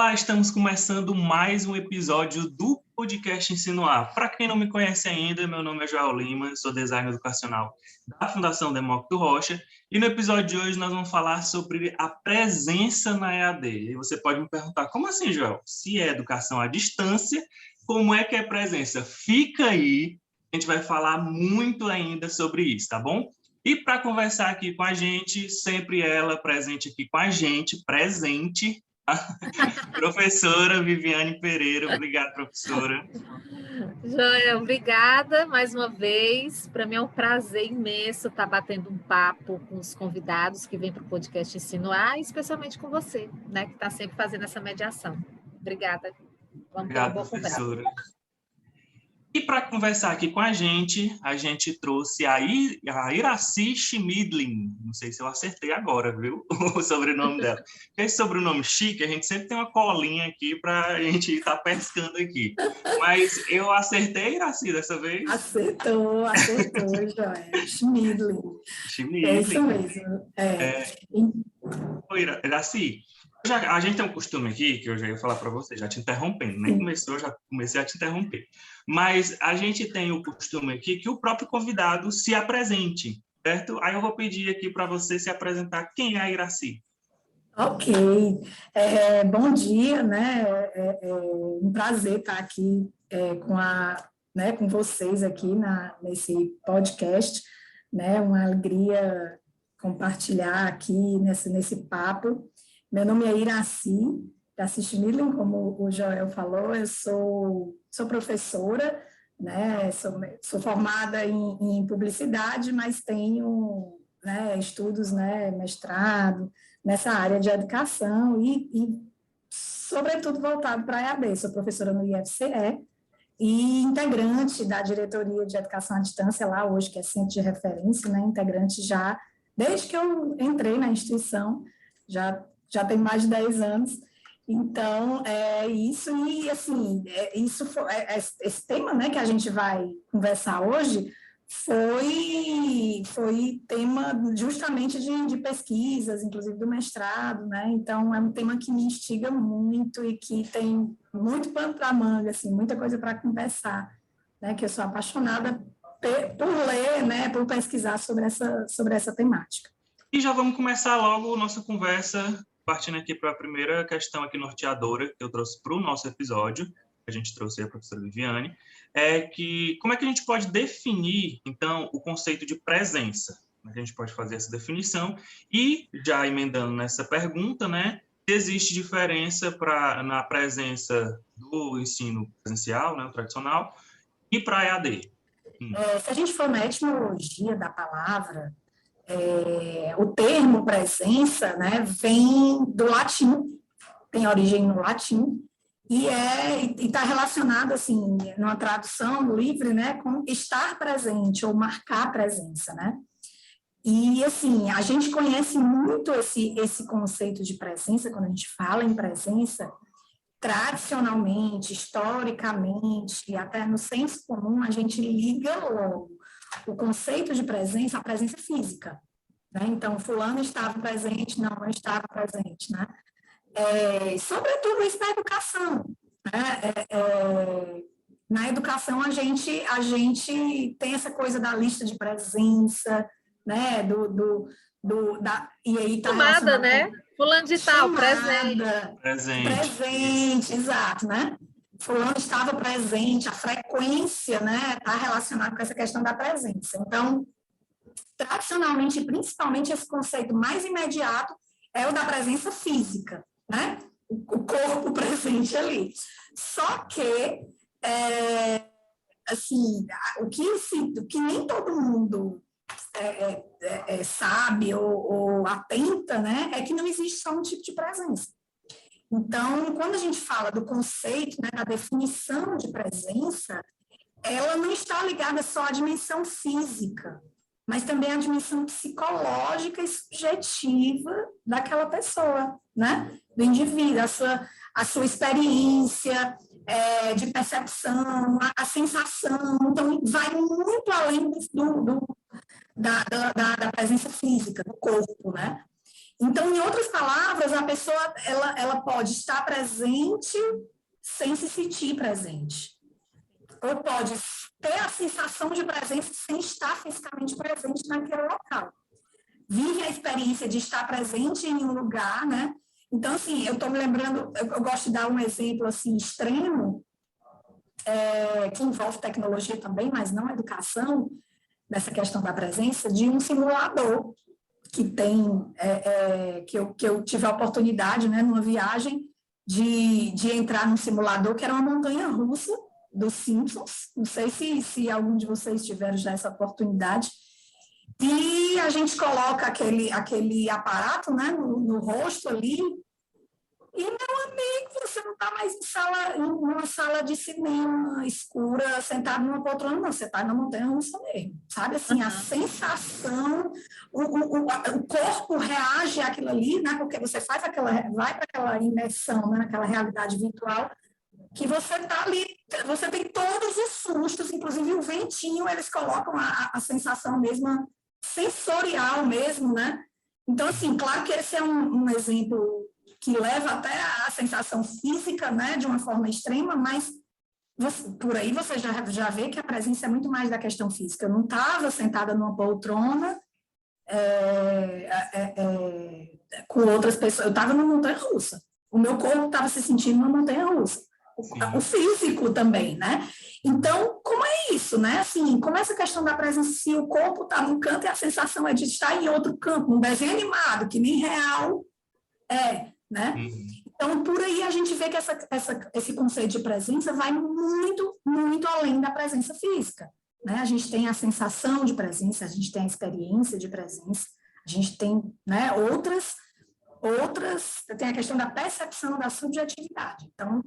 Olá, estamos começando mais um episódio do podcast Insinuar. Para quem não me conhece ainda, meu nome é João Lima, sou designer educacional da Fundação Demócrito Rocha, e no episódio de hoje nós vamos falar sobre a presença na EAD. E você pode me perguntar, como assim, Joel? Se é educação à distância, como é que é presença? Fica aí, a gente vai falar muito ainda sobre isso, tá bom? E para conversar aqui com a gente, sempre ela presente aqui com a gente, presente, professora Viviane Pereira. Obrigado, professora. Joia, obrigada mais uma vez. Para mim é um prazer imenso estar batendo um papo com os convidados que vêm para o podcast Insinuar, especialmente com você, né, que está sempre fazendo essa mediação. Obrigada. Vamos ter uma boa professora. conversa. E para conversar aqui com a gente trouxe a Iracy Schmidlin. Não sei se eu acertei agora, viu? O sobrenome dela. Esse sobrenome chique, a gente sempre tem uma colinha aqui para a gente estar pescando aqui. Mas eu acertei, Iracy, dessa vez? Acertou, Joia. Schmidlin. É isso mesmo. Oi, Iracy. A gente tem um costume aqui, que eu já ia falar para você, já te interrompendo, nem começou, já comecei a te interromper. Mas a gente tem o costume aqui que o próprio convidado se apresente, certo? Aí eu vou pedir aqui para você se apresentar. Quem é a Iracy? Ok. Bom dia, né? É um prazer estar aqui com vocês aqui nesse podcast, né? Uma alegria compartilhar aqui nesse papo. Meu nome é Iracy Schmidlin, como o Joel falou, eu sou professora, né, sou formada em publicidade, mas tenho, né, estudos, né, mestrado nessa área de educação e sobretudo, voltado para a EAD. Sou professora no IFCE e integrante da diretoria de educação à distância lá hoje, que é centro de referência, né, integrante já desde que eu entrei na instituição, já tem mais de 10 anos. Então, isso, e assim, esse tema, né, que a gente vai conversar hoje foi tema justamente de pesquisas, inclusive do mestrado, né? Então, é um tema que me instiga muito e que tem muito pano para a manga, assim, muita coisa para conversar, né? Que eu sou apaixonada por ler, né, por pesquisar sobre essa temática. E já vamos começar logo a nossa conversa, partindo aqui para a primeira questão aqui norteadora que eu trouxe para o nosso episódio, que a gente trouxe a professora Viviane, como é que a gente pode definir, então, o conceito de presença? A gente pode fazer essa definição e, já emendando nessa pergunta, né, existe diferença na presença do ensino presencial, né, o tradicional, e para a EAD? Se a gente for na etimologia da palavra, o termo presença, né, vem do latim, tem origem no latim, e está relacionado, assim, numa tradução livre, né, com estar presente ou marcar presença, né? E, assim, a gente conhece muito esse conceito de presença, quando a gente fala em presença, tradicionalmente, historicamente, e até no senso comum, a gente liga logo o conceito de presença à presença física, né? Então, fulano estava presente, não estava presente, né? Sobretudo isso na educação, né? Na educação, a gente tem essa coisa da lista de presença, né? E aí tá chamada, né? Fulano de tal, presente, exato, né? Fulano estava presente, a frequência, né, está relacionada com essa questão da presença. Então, tradicionalmente, principalmente, esse conceito mais imediato é o da presença física, né? O corpo presente ali. Só que, assim, o que nem todo mundo sabe ou atenta, né, é que não existe só um tipo de presença. Então, quando a gente fala do conceito, né, da definição de presença, ela não está ligada só à dimensão física, mas também à dimensão psicológica e subjetiva daquela pessoa, né, do indivíduo, a sua experiência de percepção, a sensação. Então, vai muito além da presença física, do corpo, né? Então, em outras palavras, a pessoa ela pode estar presente sem se sentir presente. Ou pode ter a sensação de presença sem estar fisicamente presente naquele local. Vive a experiência de estar presente em um lugar, né? Então, assim, eu estou me lembrando, eu gosto de dar um exemplo, assim, extremo, que envolve tecnologia também, mas não educação, nessa questão da presença, de um simulador que tem, que eu tive a oportunidade, né, numa viagem, de entrar num simulador que era uma montanha-russa dos Simpsons. Não sei se algum de vocês tiveram já essa oportunidade. E a gente coloca aquele aparato, né, no rosto ali, e, meu amigo, você não está mais numa sala de cinema escura, sentado numa poltrona, não, você está na montanha-russa mesmo, sabe? Assim, a sensação, o corpo reage àquilo ali, né? Porque você vai para aquela imersão, né? Naquela realidade virtual, que você está ali, você tem todos os sustos, inclusive o ventinho, eles colocam a sensação mesmo, sensorial mesmo, né? Então, assim, claro que esse é um exemplo que leva até a sensação física, né, de uma forma extrema, mas por aí você já vê que a presença é muito mais da questão física. Eu não estava sentada numa poltrona com outras pessoas, eu estava numa montanha-russa. O meu corpo estava se sentindo numa montanha-russa. O físico também, né? Então, como é isso, né? Assim, como essa questão da presença, se o corpo está num canto e a sensação é de estar em outro campo, num desenho animado, que nem real né? Então, por aí a gente vê que esse conceito de presença vai muito, muito além da presença física, né? A gente tem a sensação de presença, a gente tem a experiência de presença, a gente tem, né, outras, tem a questão da percepção da subjetividade. Então,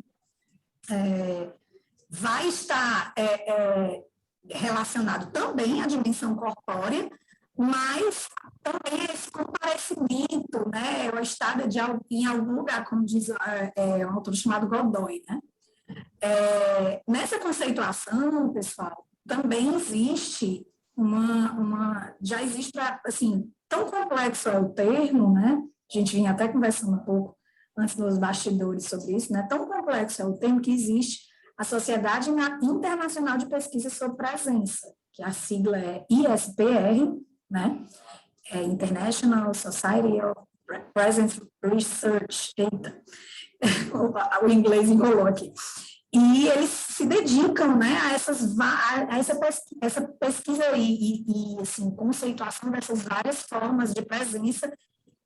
vai estar relacionado também à dimensão corpórea, mas também esse comparecimento, né, o estado em algum lugar, como diz um autor chamado Godoy, né? Nessa conceituação, pessoal, também existe já existe, assim, tão complexo é o termo, né? A gente vinha até conversando um pouco antes nos bastidores sobre isso, né? Tão complexo é o termo que existe a Sociedade Internacional de Pesquisa sobre Presença, que a sigla é ISPR, né? International Society of Presence Research. Eita, o inglês enrolou aqui. E eles se dedicam, né, a essa pesquisa e assim, conceituação dessas várias formas de presença,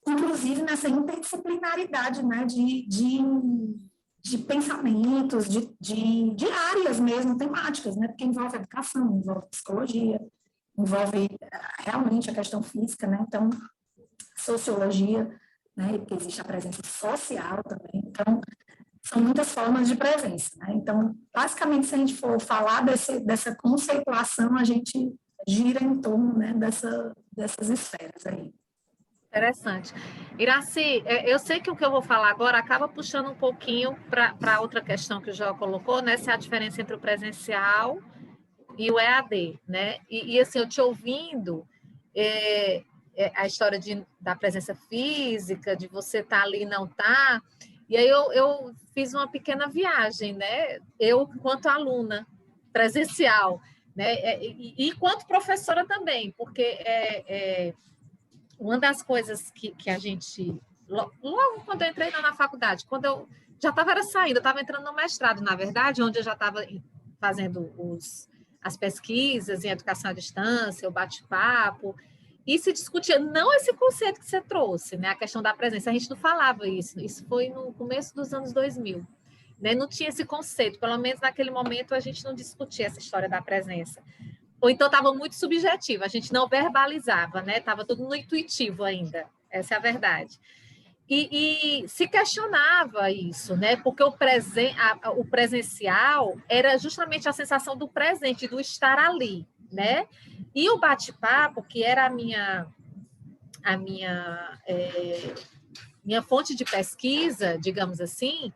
inclusive nessa interdisciplinaridade, né, de pensamentos, de áreas mesmo, temáticas, né, porque envolve educação, envolve psicologia, envolve realmente a questão física, né, então, sociologia, né, porque existe a presença social também, então, são muitas formas de presença, né, então, basicamente, se a gente for falar dessa conceituação, a gente gira em torno, né, dessas esferas aí. Interessante. Iraci, eu sei que o que eu vou falar agora acaba puxando um pouquinho para outra questão que o João colocou, né? Se é a diferença entre o presencial e o EAD, né? E assim, eu te ouvindo, a história da presença física, de você estar ali e não estar, e aí eu fiz uma pequena viagem, né? Eu, enquanto aluna presencial, né? E enquanto professora também, porque uma das coisas que a gente... Logo quando eu entrei na faculdade, quando eu já estava saindo, eu estava entrando no mestrado, na verdade, onde eu já estava fazendo as pesquisas em educação à distância, o bate-papo, e se discutia não esse conceito que você trouxe, né, a questão da presença, a gente não falava isso foi no começo dos anos 2000, né, não tinha esse conceito, pelo menos naquele momento a gente não discutia essa história da presença. Ou então estava muito subjetivo, a gente não verbalizava, né? Estava tudo no intuitivo ainda, essa é a verdade. E se questionava isso, né? Porque o presencial era justamente a sensação do presente, do estar ali, né? E o bate-papo, que era a minha fonte de pesquisa, digamos assim,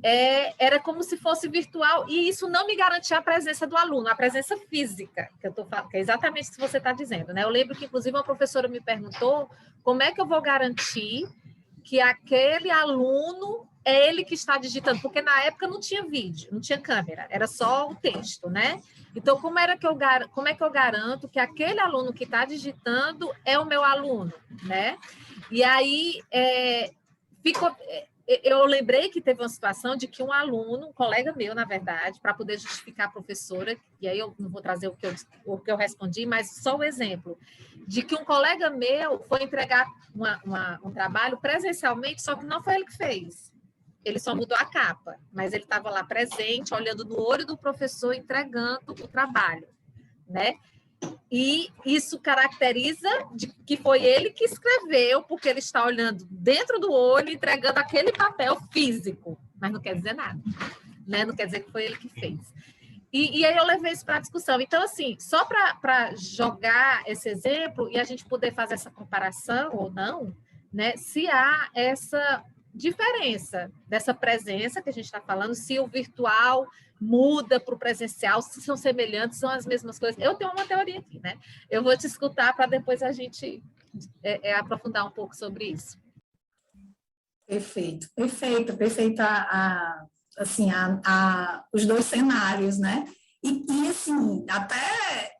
era como se fosse virtual, e isso não me garantia a presença do aluno, a presença física, que é exatamente o que você está dizendo, né? Eu lembro que, inclusive, uma professora me perguntou como é que eu vou garantir que aquele aluno é ele que está digitando, porque na época não tinha vídeo, não tinha câmera, era só o texto, né? Então, como é que eu garanto que aquele aluno que está digitando é o meu aluno, né? E aí, eu lembrei que teve uma situação de que um aluno, um colega meu, na verdade, para poder justificar a professora, e aí eu não vou trazer o que eu respondi, mas só o exemplo, de que um colega meu foi entregar um trabalho presencialmente, só que não foi ele que fez. Ele só mudou a capa, mas ele estava lá presente, olhando no olho do professor, entregando o trabalho, né? E isso caracteriza de que foi ele que escreveu, porque ele está olhando dentro do olho, entregando aquele papel físico, mas não quer dizer nada, né? Não quer dizer que foi ele que fez. E aí eu levei isso para a discussão. Então, assim, só para jogar esse exemplo e a gente poder fazer essa comparação ou não, né? Se há essa diferença dessa presença que a gente está falando, se o virtual muda para o presencial, se são semelhantes, são as mesmas coisas. Eu tenho uma teoria aqui, né? Eu vou te escutar para depois a gente aprofundar um pouco sobre isso. Perfeito, assim, os dois cenários, né? E assim, até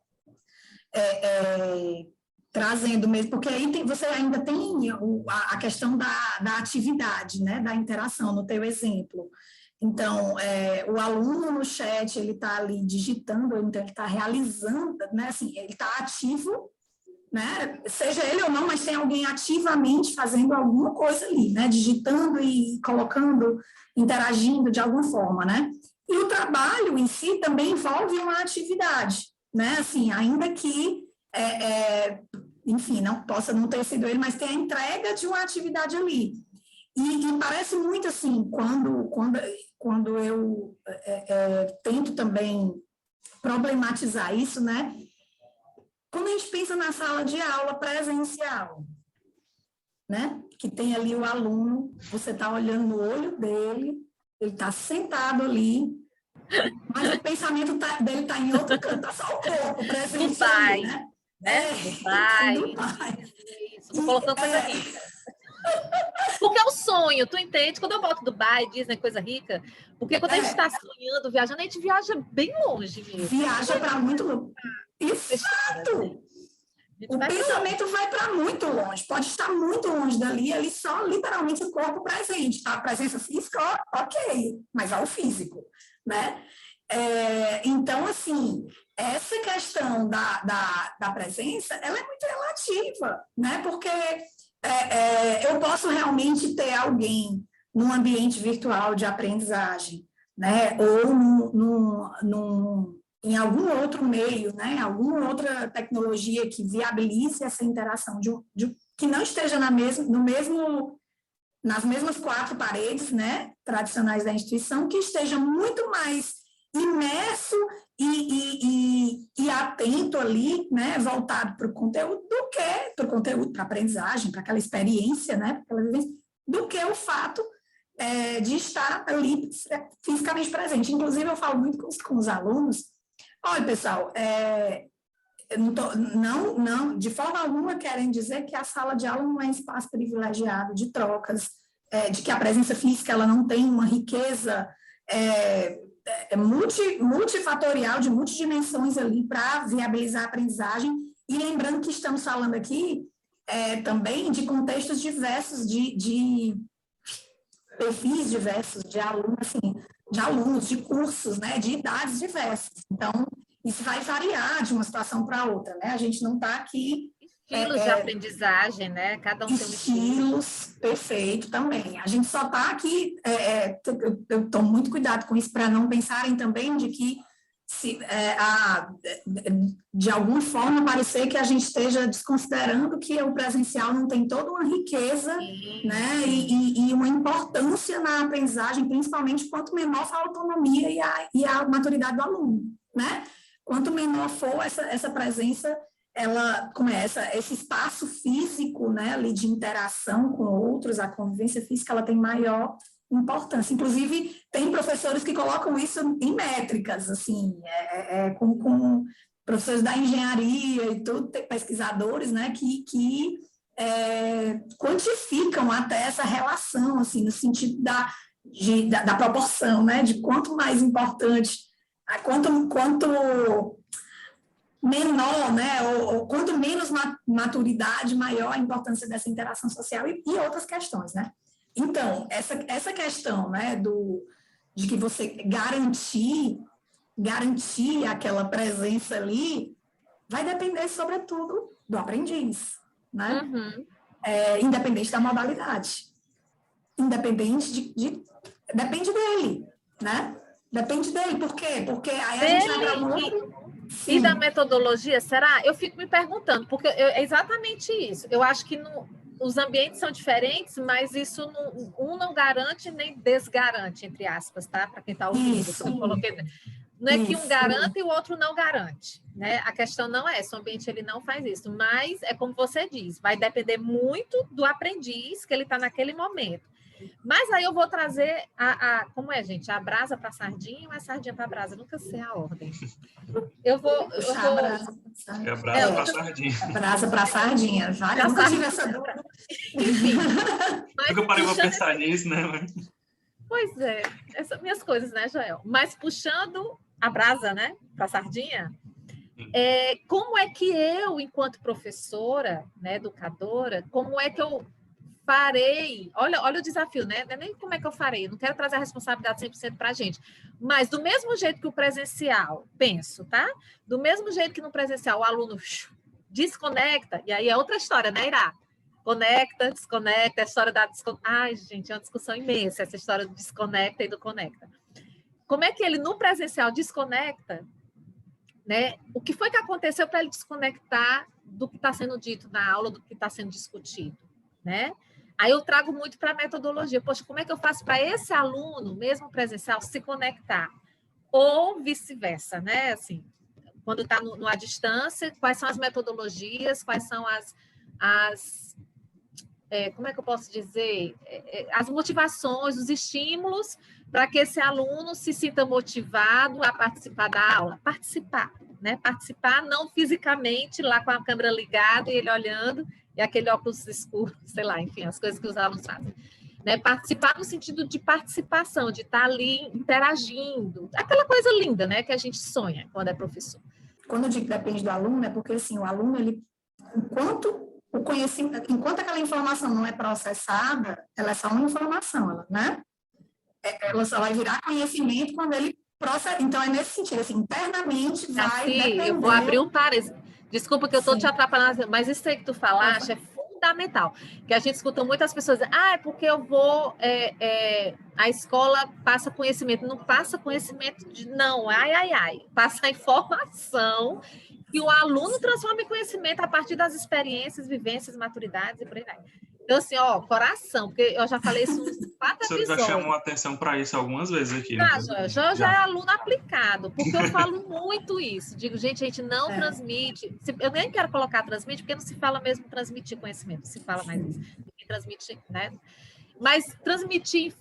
trazendo mesmo, porque aí você ainda tem a questão da atividade, né? Da interação, no teu exemplo. Então, o aluno no chat, ele está ali digitando, então ele está realizando, né? Assim, ele está ativo, né? Seja ele ou não, mas tem alguém ativamente fazendo alguma coisa ali, né? Digitando e colocando, interagindo de alguma forma, né? E o trabalho em si também envolve uma atividade, né? Assim, ainda que, enfim, não possa não ter sido ele, mas tem a entrega de uma atividade ali. E parece muito assim, quando eu tento também problematizar isso, né? Quando a gente pensa na sala de aula presencial, né? Que tem ali o aluno, você está olhando no olho dele, ele está sentado ali, mas o pensamento dele está em outro canto, está só o corpo presente Dubai, ali, né? Dubai. Isso, estou colocando coisa rica. Porque é um sonho, tu entende? Quando eu boto Dubai, Disney, coisa rica, porque quando a gente está sonhando, viajando, a gente viaja bem longe mesmo. Viaja para muito longe. Exato! O pensamento vai para muito longe, pode estar muito longe dali, ali só literalmente o corpo presente, tá? A presença física, ok, mas há o físico, né? Então, assim, essa questão da presença, ela é muito relativa, né? Porque eu posso realmente ter alguém num ambiente virtual de aprendizagem, né? Ou em algum outro meio, né? Alguma outra tecnologia que viabilize essa interação, que não esteja nas mesmas quatro paredes, né? Tradicionais da instituição, que esteja muito mais imerso e atento ali, né? Voltado para o conteúdo para a aprendizagem, para aquela experiência, né? Do que o fato de estar ali fisicamente presente. Inclusive, eu falo muito com os alunos. Olha, pessoal, não, de forma alguma querem dizer que a sala de aula não é um espaço privilegiado de trocas, de que a presença física ela não tem uma riqueza multifatorial, de multidimensões ali para viabilizar a aprendizagem. E lembrando que estamos falando aqui também de contextos diversos, de perfis diversos de alunos, assim, de cursos, né, de idades diversas. Então, isso vai variar de uma situação para outra, né? A gente não está aqui... Estilos de aprendizagem, né? Cada um tem um estilo. Estilos, perfeito, também. A gente só está aqui... eu tomo muito cuidado com isso para não pensarem também de que de alguma forma parecer que a gente esteja desconsiderando que o presencial não tem toda uma riqueza, né, e uma importância na aprendizagem, principalmente quanto menor for a autonomia e a maturidade do aluno, né? Quanto menor for essa presença, ela começa, esse espaço físico, né, ali de interação com outros, a convivência física, ela tem maior importância. Inclusive, tem professores que colocam isso em métricas, assim, com professores da engenharia e tudo, tem pesquisadores, né, que quantificam até essa relação, assim, no sentido da proporção, né, de quanto mais importante, quanto menor, né, ou quanto menos maturidade, maior a importância dessa interação social e outras questões, né. Então, essa questão, né, de que você garantir aquela presença ali, vai depender, sobretudo, do aprendiz, né? Uhum. Independente da modalidade. Independente depende dele, né? Depende dele. Por quê? Porque aí a gente vai para um outro... E da metodologia, será? Eu fico me perguntando, porque é exatamente isso. Eu acho que os ambientes são diferentes, mas isso não garante nem desgarante, entre aspas, tá? Para quem está ouvindo. Eu coloquei... Não é que um garante e o outro não garante, né? A questão não é essa, o ambiente ele não faz isso, mas é como você diz, vai depender muito do aprendiz que ele está naquele momento. Mas aí eu vou trazer como é, gente? A brasa para sardinha ou a sardinha para brasa? Eu nunca sei a ordem. Eu vou a brasa para sardinha. A brasa para sardinha. Já nunca tive essa dúvida. Enfim. Nunca parei para pensar nisso, né? Pois é, essas minhas coisas, né, Joel? Mas puxando a brasa, né, para a sardinha, como é que eu, enquanto professora, né, educadora, como é que eu farei? Olha o desafio, né? Não é nem como é que eu farei, não quero trazer a responsabilidade 100% para a gente, mas do mesmo jeito que o presencial, penso, tá? Do mesmo jeito que no presencial o aluno desconecta, e aí é outra história, né, Irá? Conecta, desconecta, a história da desconecta. Ai, gente, é uma discussão imensa essa história do desconecta e do conecta. Como é que ele, no presencial, desconecta, né? O que foi que aconteceu para ele desconectar do que está sendo dito na aula, do que está sendo discutido, né? Aí eu trago muito para a metodologia. Poxa, como é que eu faço para esse aluno, mesmo presencial, se conectar? Ou vice-versa, né? Assim, quando está à distância, quais são as metodologias, quais são como é que eu posso dizer? As motivações, os estímulos para que esse aluno se sinta motivado a participar da aula. Participar, né? Participar não fisicamente, lá com a câmera ligada e ele olhando, e aquele óculos escuro, sei lá, enfim, as coisas que os alunos fazem. Né? Participar no sentido de participação, de estar ali interagindo. Aquela coisa linda, né? Que a gente sonha quando é professor. Quando eu digo que depende do aluno, é porque assim, o aluno, ele, enquanto aquela informação não é processada, ela é só uma informação, né? Ela só vai virar conhecimento quando ele processa. Então, é nesse sentido, assim, internamente vai depender... Eu vou abrir um parênteses. Desculpa que eu estou te atrapalhando, mas isso aí que tu falaste é fundamental. Que a gente escuta muitas pessoas dizendo, é porque eu vou... a escola passa conhecimento. Não passa conhecimento não. Passa a informação que o aluno transforma em conhecimento a partir das experiências, vivências, maturidades e por aí vai. Então, assim, coração, porque eu já falei isso uns 4 episódios. Você já chamou atenção para isso algumas vezes aqui. Já é aluno aplicado, porque eu falo muito isso. Digo, gente, a gente não transmite. Eu nem quero colocar transmite, porque não se fala mesmo transmitir conhecimento, se fala mais isso. Transmitir, né? Mas transmitir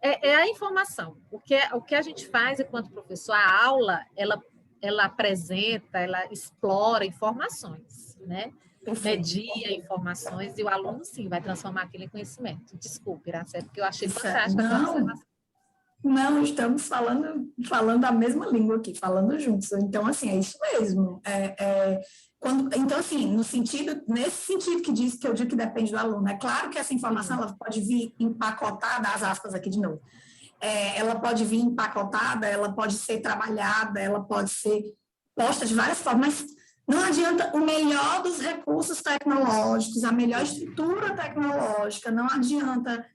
é a informação. O que a gente faz enquanto professor, a aula, ela apresenta, ela explora informações, né? Media informações e o aluno, sim, vai transformar aquilo em conhecimento. Desculpe, Iracema, porque eu achei fantástica a observação. Não, estamos falando a mesma língua aqui, falando juntos. Então, assim, é isso mesmo. Então, assim, nesse sentido que eu digo que depende do aluno, é claro que essa informação ela pode vir empacotada, as aspas aqui de novo, ela pode vir empacotada, ela pode ser trabalhada, ela pode ser posta de várias formas, mas não adianta o melhor dos recursos tecnológicos, a melhor estrutura tecnológica, não adianta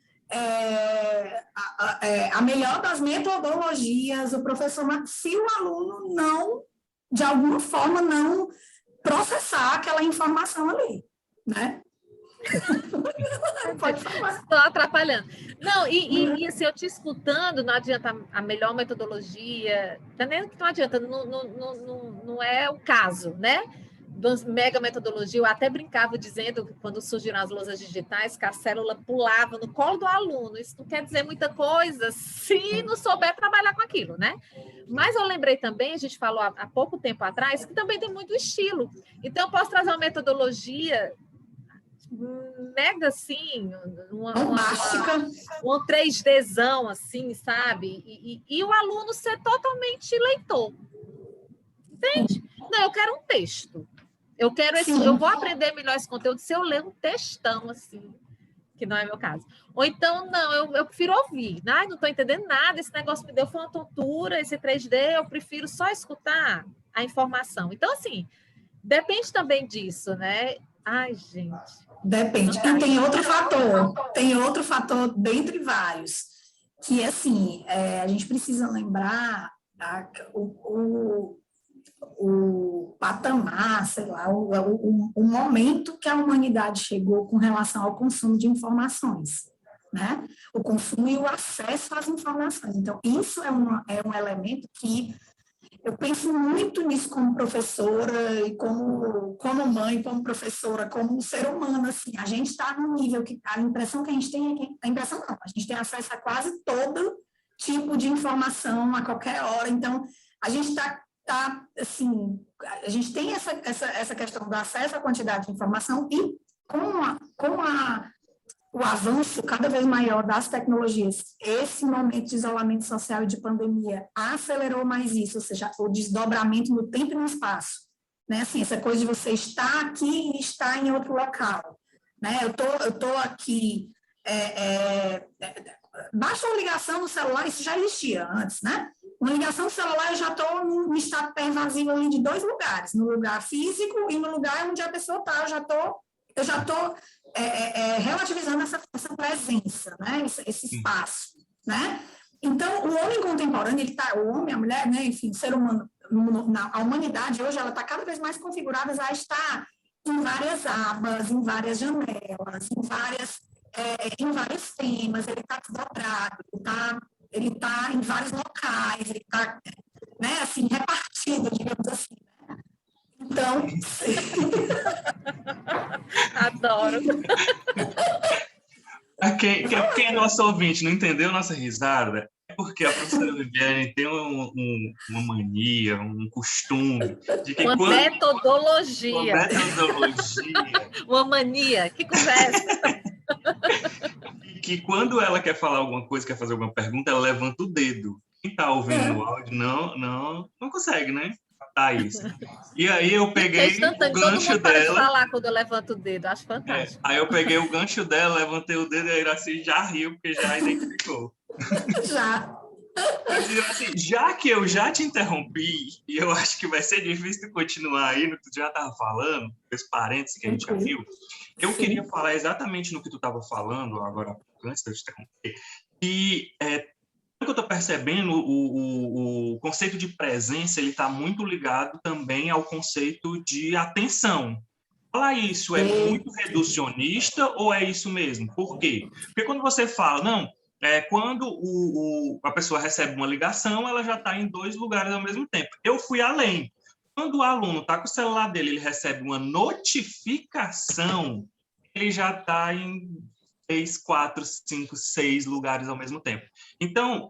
a melhor das metodologias, o professor, se o aluno não, de alguma forma, não processar aquela informação ali, né? Pode falar. Estou atrapalhando. Não, e assim, eu te escutando, não adianta a melhor metodologia, nem que não adianta, não é o caso, né? mega metodologia, eu até brincava dizendo que quando surgiram as lousas digitais, que a célula pulava no colo do aluno. Isso não quer dizer muita coisa se não souber trabalhar com aquilo, né? Mas eu lembrei também, a gente falou há pouco tempo atrás, que também tem muito estilo. Então, eu posso trazer uma metodologia mega, assim, uma 3Dzão, assim, sabe? E o aluno ser totalmente leitor. Entende? Não, eu quero um texto. Eu vou aprender melhor esse conteúdo se eu ler um textão, assim, que não é meu caso. Ou então, não, eu prefiro ouvir. Não estou entendendo nada, esse negócio me deu foi uma tontura, esse 3D, eu prefiro só escutar a informação. Então, assim, depende também disso, né? Ai, gente. Depende. E tem outro fator dentre vários, que, assim, a gente precisa lembrar o patamar, sei lá, o momento que a humanidade chegou com relação ao consumo de informações, né? O consumo e o acesso às informações. Então, isso é um elemento que eu penso muito nisso como professora e como mãe, como professora, como ser humano, assim. A gente está num nível que a impressão que a gente tem é que... A impressão não, a gente tem acesso a quase todo tipo de informação a qualquer hora. Então, a gente está assim, a gente tem essa questão do acesso à quantidade de informação e com o avanço cada vez maior das tecnologias, esse momento de isolamento social e de pandemia acelerou mais isso, ou seja, o desdobramento no tempo e no espaço, né? Assim, essa coisa de você estar aqui e estar em outro local, né? Eu tô aqui, basta uma ligação no celular, isso já existia antes, né? Uma ligação no celular, eu já estou num estado pervasivo ali de 2 lugares, no lugar físico e no lugar onde a pessoa está, eu já estou relativizando essa presença, né? Esse espaço, né? Então, o homem contemporâneo, o homem, a mulher, né? Enfim, o ser humano, a humanidade hoje, ela está cada vez mais configurada a estar em várias abas, em várias janelas, em vários temas, ele está desdobrado, ele está em vários locais, ele está, né, assim, repartido, digamos assim. Então... Adoro. Quem é nosso ouvinte não entendeu nossa risada, é porque a professora Viviane tem uma mania, um costume de que metodologia. Uma mania. Que conversa. Que quando ela quer falar alguma coisa, quer fazer alguma pergunta, ela levanta o dedo. Quem está ouvindo o áudio não consegue, né? Tá isso. E aí eu peguei o gancho dela. Pode falar quando eu levanto o dedo, acho fantástico. Aí eu peguei o gancho dela, levantei o dedo e a Iraci já riu, porque já identificou. Já. Assim, já que eu já te interrompi, e eu acho que vai ser difícil continuar aí no que tu já estava falando, os parênteses que a gente já viu, eu queria falar exatamente no que tu estava falando, agora, antes de eu te interromper, e o que eu estou percebendo, o conceito de presença, ele está muito ligado também ao conceito de atenção. Falar isso é muito reducionista ou é isso mesmo? Por quê? Porque quando você fala, não, quando a pessoa recebe uma ligação, ela já está em 2 lugares ao mesmo tempo. Eu fui além. Quando o aluno está com o celular dele, ele recebe uma notificação, ele já está em 3, 4, 5, 6 lugares ao mesmo tempo. Então,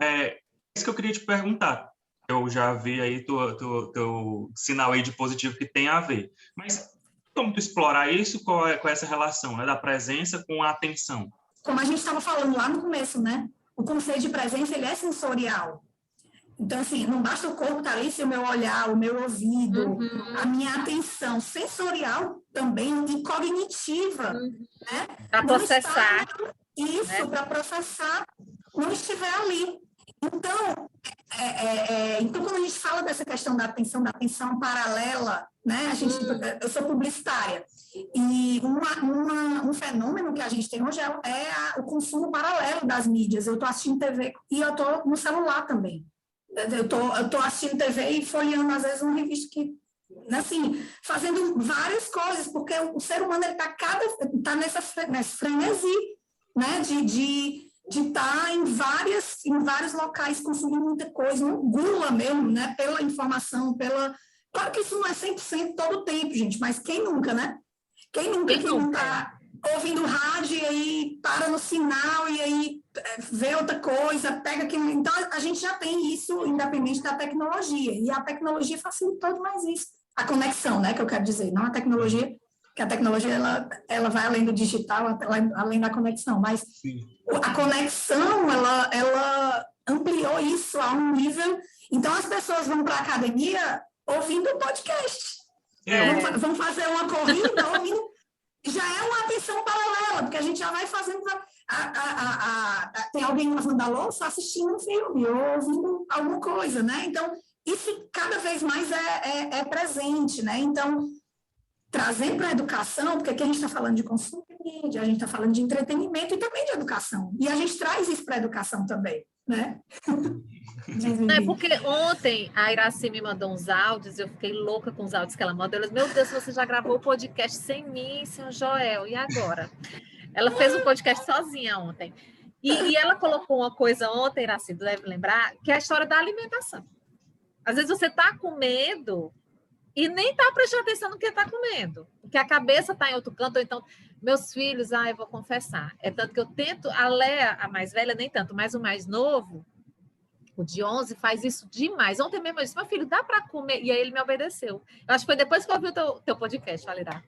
isso que eu queria te perguntar. Eu já vi aí teu sinal aí de positivo que tem a ver. Mas como tu explorar isso com essa relação, né, da presença com a atenção? Como a gente estava falando lá no começo, né? O conceito de presença, ele é sensorial. Então, assim, não basta o corpo estar ali, se o meu olhar, o meu ouvido, a minha atenção sensorial também e cognitiva, né? Para processar. Isso, né? Para processar, não estiver ali. Então, então, quando a gente fala dessa questão da atenção paralela, né? Eu sou publicitária, e um fenômeno que a gente tem hoje é o consumo paralelo das mídias. Eu estou assistindo TV e eu estou no celular também. Eu tô assistindo TV e folheando, às vezes, uma revista que, assim, fazendo várias coisas, porque o ser humano está nesse frenesi, né, de estar em vários locais consumindo muita coisa, uma gula mesmo, né, pela informação, Claro que isso não é 100% todo o tempo, gente, mas quem nunca, né? Quem nunca que não está ouvindo rádio e aí para no sinal e aí vê outra coisa, pega aquilo. Então, a gente já tem isso independente da tecnologia. E a tecnologia facilitou demais isso. A conexão, né, que eu quero dizer. Não a tecnologia, que a tecnologia ela vai além do digital, além da conexão. Mas a conexão, ela ampliou isso a um nível... Então, as pessoas vão para a academia ouvindo o podcast. Vão fazer uma corrida ouvindo... Já é uma atenção paralela, porque a gente já vai fazendo... tem alguém lavando a louça assistindo um filme ou ouvindo alguma coisa, né? Então, isso cada vez mais é presente, né? Então, trazendo para a educação, porque aqui a gente está falando de consumo de mídia, a gente está falando de entretenimento e também de educação. E a gente traz isso para a educação também, né? É porque ontem a Iraci me mandou uns áudios, eu fiquei louca com os áudios que ela mandou. Ela disse, meu Deus, você já gravou o podcast sem mim, sem o Joel, e agora? Ela fez um podcast sozinha ontem. E ela colocou uma coisa ontem, Iraci, tu deve lembrar, que é a história da alimentação. Às vezes você está com medo e nem está prestando atenção no que está comendo, porque a cabeça está em outro canto, ou então, meus filhos, eu vou confessar, é tanto que eu tento, a Léa, a mais velha, nem tanto, mas o mais novo, o de 11, faz isso demais. Ontem mesmo eu disse, meu filho, dá para comer? E aí ele me obedeceu. Eu acho que foi depois que eu ouvi o teu podcast, Valirá.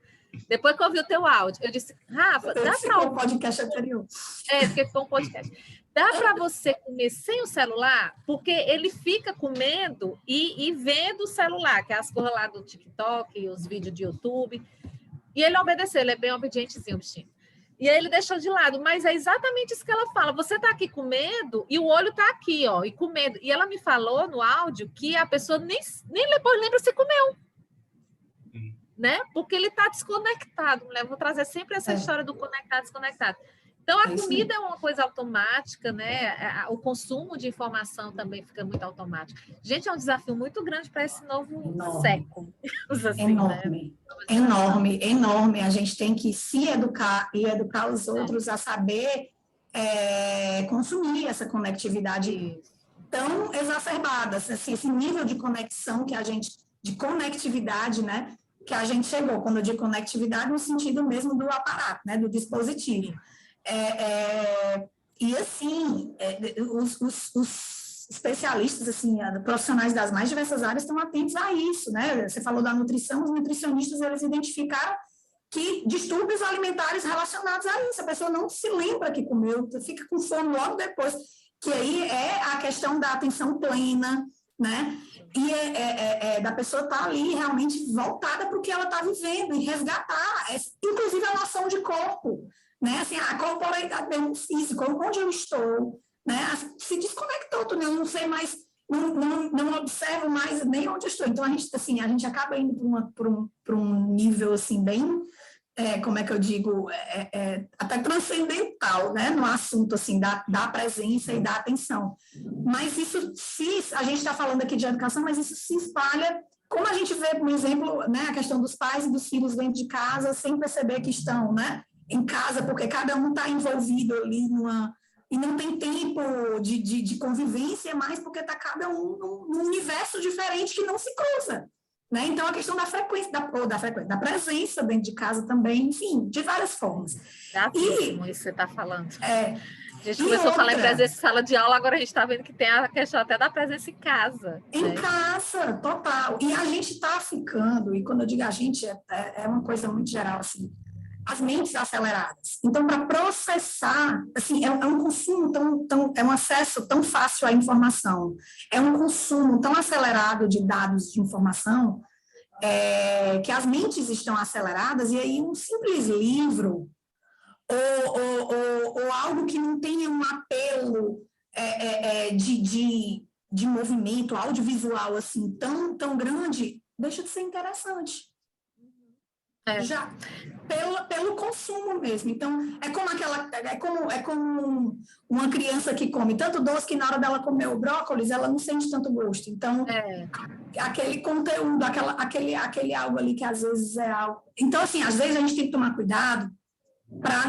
Depois que eu ouvi o teu áudio, eu disse, Rafa, dá para... o podcast anterior. Porque ficou um podcast. Dá para você comer sem o celular? Porque ele fica comendo e vendo o celular, que é as coisas lá do TikTok, os vídeos de YouTube. E ele obedeceu, ele é bem obedientezinho, o bichinho. E aí ele deixou de lado, mas é exatamente isso que ela fala. Você está aqui com medo e o olho está aqui, ó, e com medo. E ela me falou no áudio que a pessoa nem depois lembra se comeu. Né? Porque ele está desconectado. Né? Vou trazer sempre essa história do conectado, desconectado. Então, a comida é uma coisa automática, né? O consumo de informação também fica muito automático. Gente, é um desafio muito grande para esse novo século. Assim, enorme, né? Enorme. A gente tem que se educar e educar os outros a saber consumir essa conectividade tão exacerbada, assim, esse nível de conexão que a gente, de conectividade, né? Que a gente chegou, quando eu digo conectividade, no sentido mesmo do aparato, né? Do dispositivo. E assim, os especialistas, assim, profissionais das mais diversas áreas estão atentos a isso, né? Você falou da nutrição, os nutricionistas, eles identificaram que distúrbios alimentares relacionados a isso, a pessoa não se lembra que comeu, fica com fome logo depois, que aí é a questão da atenção plena, né? E da pessoa estar ali realmente voltada para o que ela está vivendo e resgatar, inclusive a noção de corpo, né? Assim, a corporeidade mesmo físico, onde eu estou, né? Se desconectou, tu não sei mais, não observo mais nem onde eu estou. Então, a gente acaba indo para um nível, assim, bem, como é que eu digo, até transcendental, né? No assunto, assim, da presença e da atenção. Mas isso, a gente está falando aqui de educação, mas isso se espalha, como a gente vê, por exemplo, né? A questão dos pais e dos filhos dentro de casa, sem perceber que estão, né? Em casa, porque cada um está envolvido ali e não tem tempo de convivência, mas porque está cada um num universo diferente que não se cruza, né? Então, a questão da frequência, da presença dentro de casa também, enfim, de várias formas. Isso que você está falando. A gente começou a falar em presença em sala de aula, agora a gente está vendo que tem a questão até da presença em casa. Em casa, total. E a gente está ficando, e quando eu digo a gente, é uma coisa muito geral, assim, as mentes aceleradas. Então, para processar, assim, é um consumo é um acesso tão fácil à informação, é um consumo tão acelerado de dados de informação, que as mentes estão aceleradas, e aí um simples livro ou algo que não tenha um apelo de movimento audiovisual assim, tão grande, deixa de ser interessante. Já pelo consumo mesmo. Então, é como uma criança que come tanto doce que na hora dela comer o brócolis, ela não sente tanto gosto. Então, aquele conteúdo, aquele algo ali que às vezes é algo... Então, assim, às vezes a gente tem que tomar cuidado para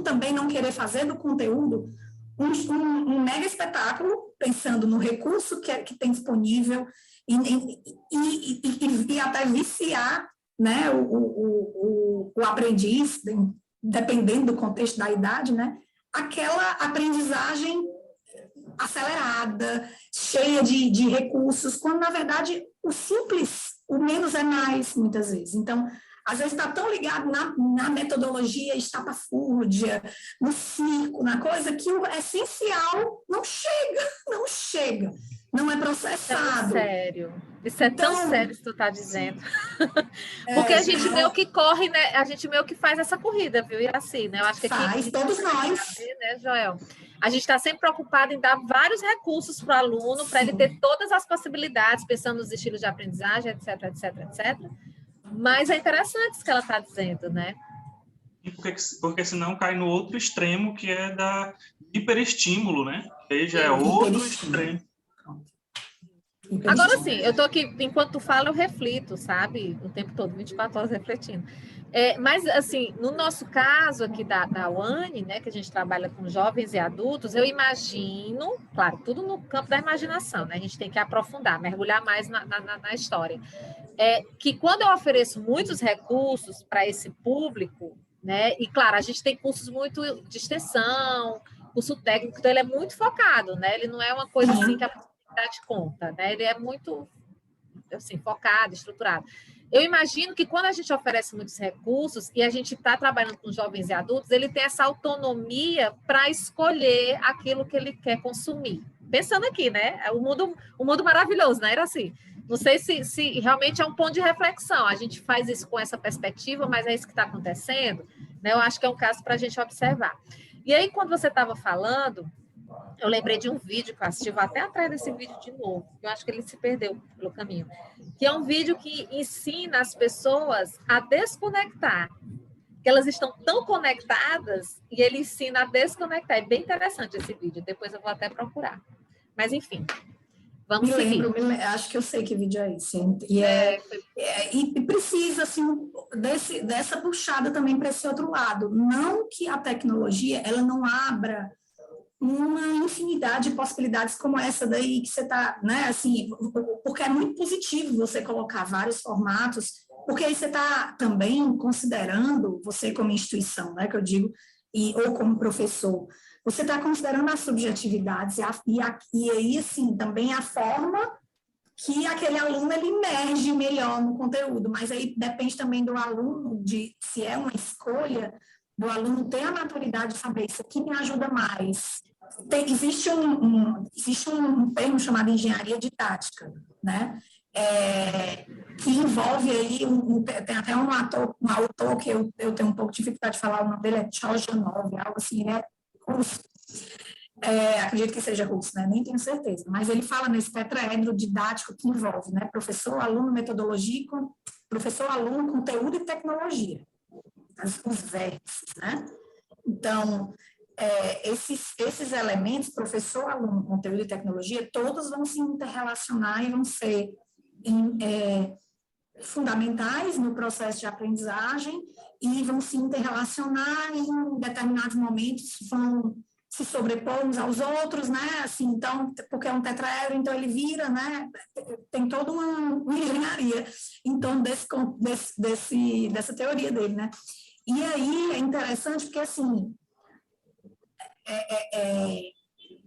também não querer fazer do conteúdo um mega espetáculo, pensando no recurso que tem disponível e até viciar, né, o aprendiz, dependendo do contexto da idade, né, aquela aprendizagem acelerada, cheia de recursos, quando, na verdade, o simples, o menos é mais, muitas vezes. Então, às vezes está tão ligado na metodologia estapafúrdia, no circo, na coisa, que o essencial não chega, não é processado. Isso é tão sério que tu está dizendo. Porque a gente meio que corre, né? A gente meio que faz essa corrida, viu? E assim, né? Eu acho que faz, todos nós. Né, Joel? A gente está sempre preocupado em dar vários recursos para o aluno, para ele ter todas as possibilidades, pensando nos estilos de aprendizagem, etc, etc, etc. Mas é interessante isso que ela está dizendo, né? Porque senão cai no outro extremo, que é da hiperestímulo, né? Aí já é outro extremo. Agora sim, eu estou aqui, enquanto tu fala, eu reflito, sabe? O tempo todo, 24 horas refletindo. Mas, assim, no nosso caso aqui da UANI, né, que a gente trabalha com jovens e adultos, eu imagino, claro, tudo no campo da imaginação, né? A gente tem que aprofundar, mergulhar mais na história. Que quando eu ofereço muitos recursos para esse público, né? E, claro, a gente tem cursos muito de extensão, curso técnico, então ele é muito focado, né? Ele não é uma coisa assim que a de conta, né? Ele é muito assim, focado, estruturado. Eu imagino que quando a gente oferece muitos recursos e a gente está trabalhando com jovens e adultos, ele tem essa autonomia para escolher aquilo que ele quer consumir. Pensando aqui, né? O mundo maravilhoso, né? Era assim. Não sei se realmente é um ponto de reflexão. A gente faz isso com essa perspectiva, mas é isso que está acontecendo, né? Eu acho que é um caso para a gente observar. E aí, quando você estava falando, eu lembrei de um vídeo que eu assisti, vou até atrás desse vídeo de novo, eu acho que ele se perdeu pelo caminho, que é um vídeo que ensina as pessoas a desconectar, que elas estão tão conectadas, e ele ensina a desconectar. É bem interessante esse vídeo, depois eu vou até procurar. Mas, enfim, vamos seguir. Acho que eu sei que vídeo é esse. E precisa, assim, dessa puxada também para esse outro lado. Não que a tecnologia, ela não abra uma infinidade de possibilidades como essa daí que você está, né, assim, porque é muito positivo você colocar vários formatos, porque aí você está também considerando, você como instituição, né, que eu digo, ou como professor, você está considerando as subjetividades e aí, assim, também a forma que aquele aluno ele emerge melhor no conteúdo, mas aí depende também do aluno, de se é uma escolha, do aluno ter a maturidade de saber isso aqui me ajuda mais. Existe um termo chamado engenharia didática, né? Que envolve aí, tem até um autor que eu tenho um pouco de dificuldade de falar, o nome dele é Trojanov, algo assim, ele é russo. Acredito que seja russo, né? Nem tenho certeza, mas ele fala nesse tetraedro didático que envolve, né? Professor, aluno, metodologia, professor, aluno, conteúdo e tecnologia, os vértices, né? Então, esses elementos, professor, aluno, conteúdo e tecnologia, todos vão se interrelacionar e vão ser fundamentais no processo de aprendizagem e vão se interrelacionar e em determinados momentos vão se sobrepor uns aos outros, né? Assim, então, porque é um tetraedro, então ele vira, né? Tem toda uma engenharia em torno dessa teoria dele, né? E aí é interessante porque, assim,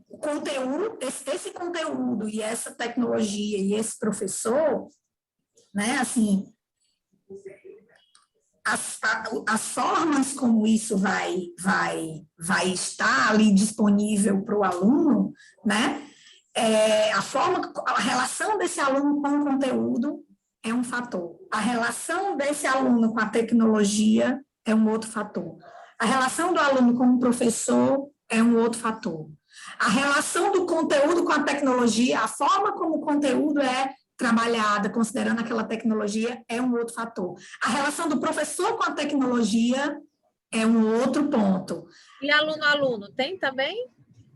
o conteúdo, esse conteúdo e essa tecnologia e esse professor, né, assim, as formas como isso vai estar ali disponível para o aluno, né, a relação desse aluno com o conteúdo é um fator, a relação desse aluno com a tecnologia é um outro fator, a relação do aluno com o professor é um outro fator. A relação do conteúdo com a tecnologia, a forma como o conteúdo é trabalhada, considerando aquela tecnologia, é um outro fator. A relação do professor com a tecnologia é um outro ponto. E aluno-aluno, tem também?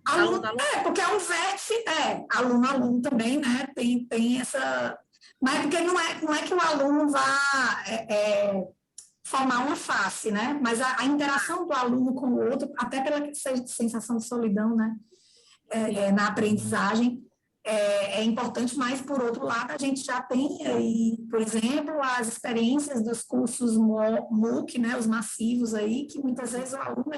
Aluno-aluno? Porque é um vértice, aluno-aluno também, né? Tem essa... Mas porque não é que o aluno vá... formar uma face, né? Mas a interação do aluno com o outro, até pela sensação de solidão, né? Na aprendizagem, é importante, mas, por outro lado, a gente já tem aí, por exemplo, as experiências dos cursos MOOC, né, os massivos aí, que muitas vezes o aluno,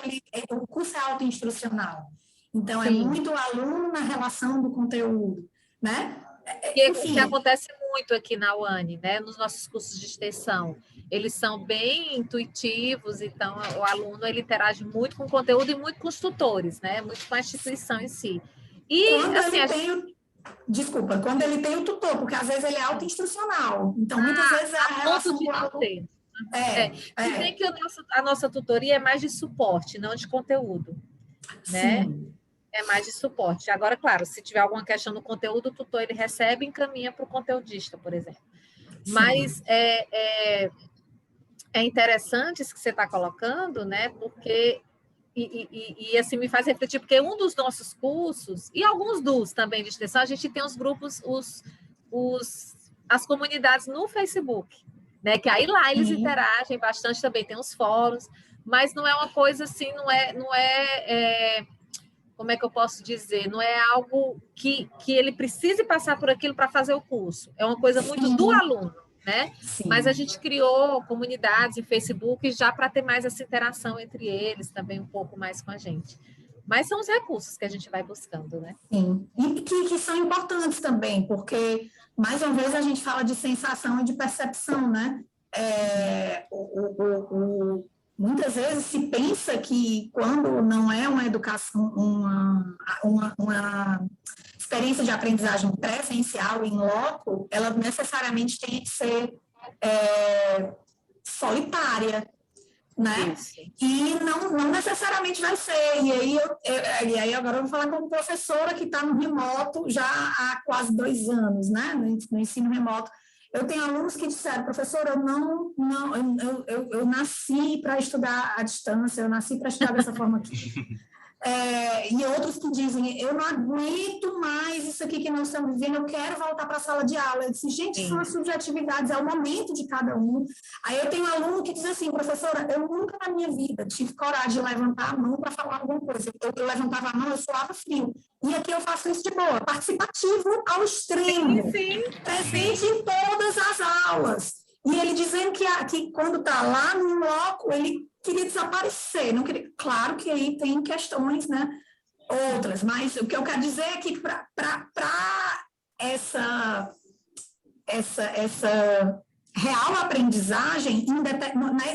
o curso é autoinstrucional. Então, é muito aluno na relação do conteúdo, né? Que acontece muito aqui na UANI, né? Nos nossos cursos de extensão. Eles são bem intuitivos, então o aluno ele interage muito com o conteúdo e muito com os tutores, né? Muito com a instituição em si. E quando ele tem o tutor, porque às vezes ele é autoinstrucional. Então, muitas vezes é a relação do aluno. Dizem que a nossa tutoria é mais de suporte, não de conteúdo, né? Sim. É mais de suporte. Agora, claro, se tiver alguma questão no conteúdo, o tutor ele recebe e encaminha para o conteudista, por exemplo. Sim. Mas é interessante isso que você está colocando, né? Porque e assim me faz refletir, porque um dos nossos cursos, e alguns dos também de extensão, a gente tem os grupos, as comunidades no Facebook, né? Que aí lá eles interagem bastante também, tem os fóruns, mas não é uma coisa assim, não é como é que eu posso dizer? Não é algo que ele precise passar por aquilo para fazer o curso. É uma coisa muito do aluno, né? Sim. Mas a gente criou comunidades em Facebook já para ter mais essa interação entre eles, também um pouco mais com a gente. Mas são os recursos que a gente vai buscando, né? Sim, e que são importantes também, porque, mais uma vez, a gente fala de sensação e de percepção, né? Muitas vezes se pensa que quando não é uma educação, uma experiência de aprendizagem presencial em loco, ela necessariamente tem que ser solitária, né? Isso. E não necessariamente vai ser. E aí agora eu vou falar como professora que está no remoto já há quase 2 anos, né? No ensino remoto. Eu tenho alunos que disseram, professora, eu nasci para estudar à distância, eu nasci para estudar dessa forma aqui. E outros que dizem, eu não aguento mais isso aqui que nós estamos vivendo, eu quero voltar para a sala de aula. Eu disse, gente, são as subjetividades, é o momento de cada um. Aí eu tenho um aluno que diz assim, professora, eu nunca na minha vida tive coragem de levantar a mão para falar alguma coisa. Eu levantava a mão, eu suava frio. E aqui eu faço isso de boa, participativo ao extremo, presente em todas as aulas. E ele dizendo que quando está lá no loco, ele queria desaparecer, não queria. Claro que aí tem questões, né, outras, mas o que eu quero dizer é que para essa real aprendizagem,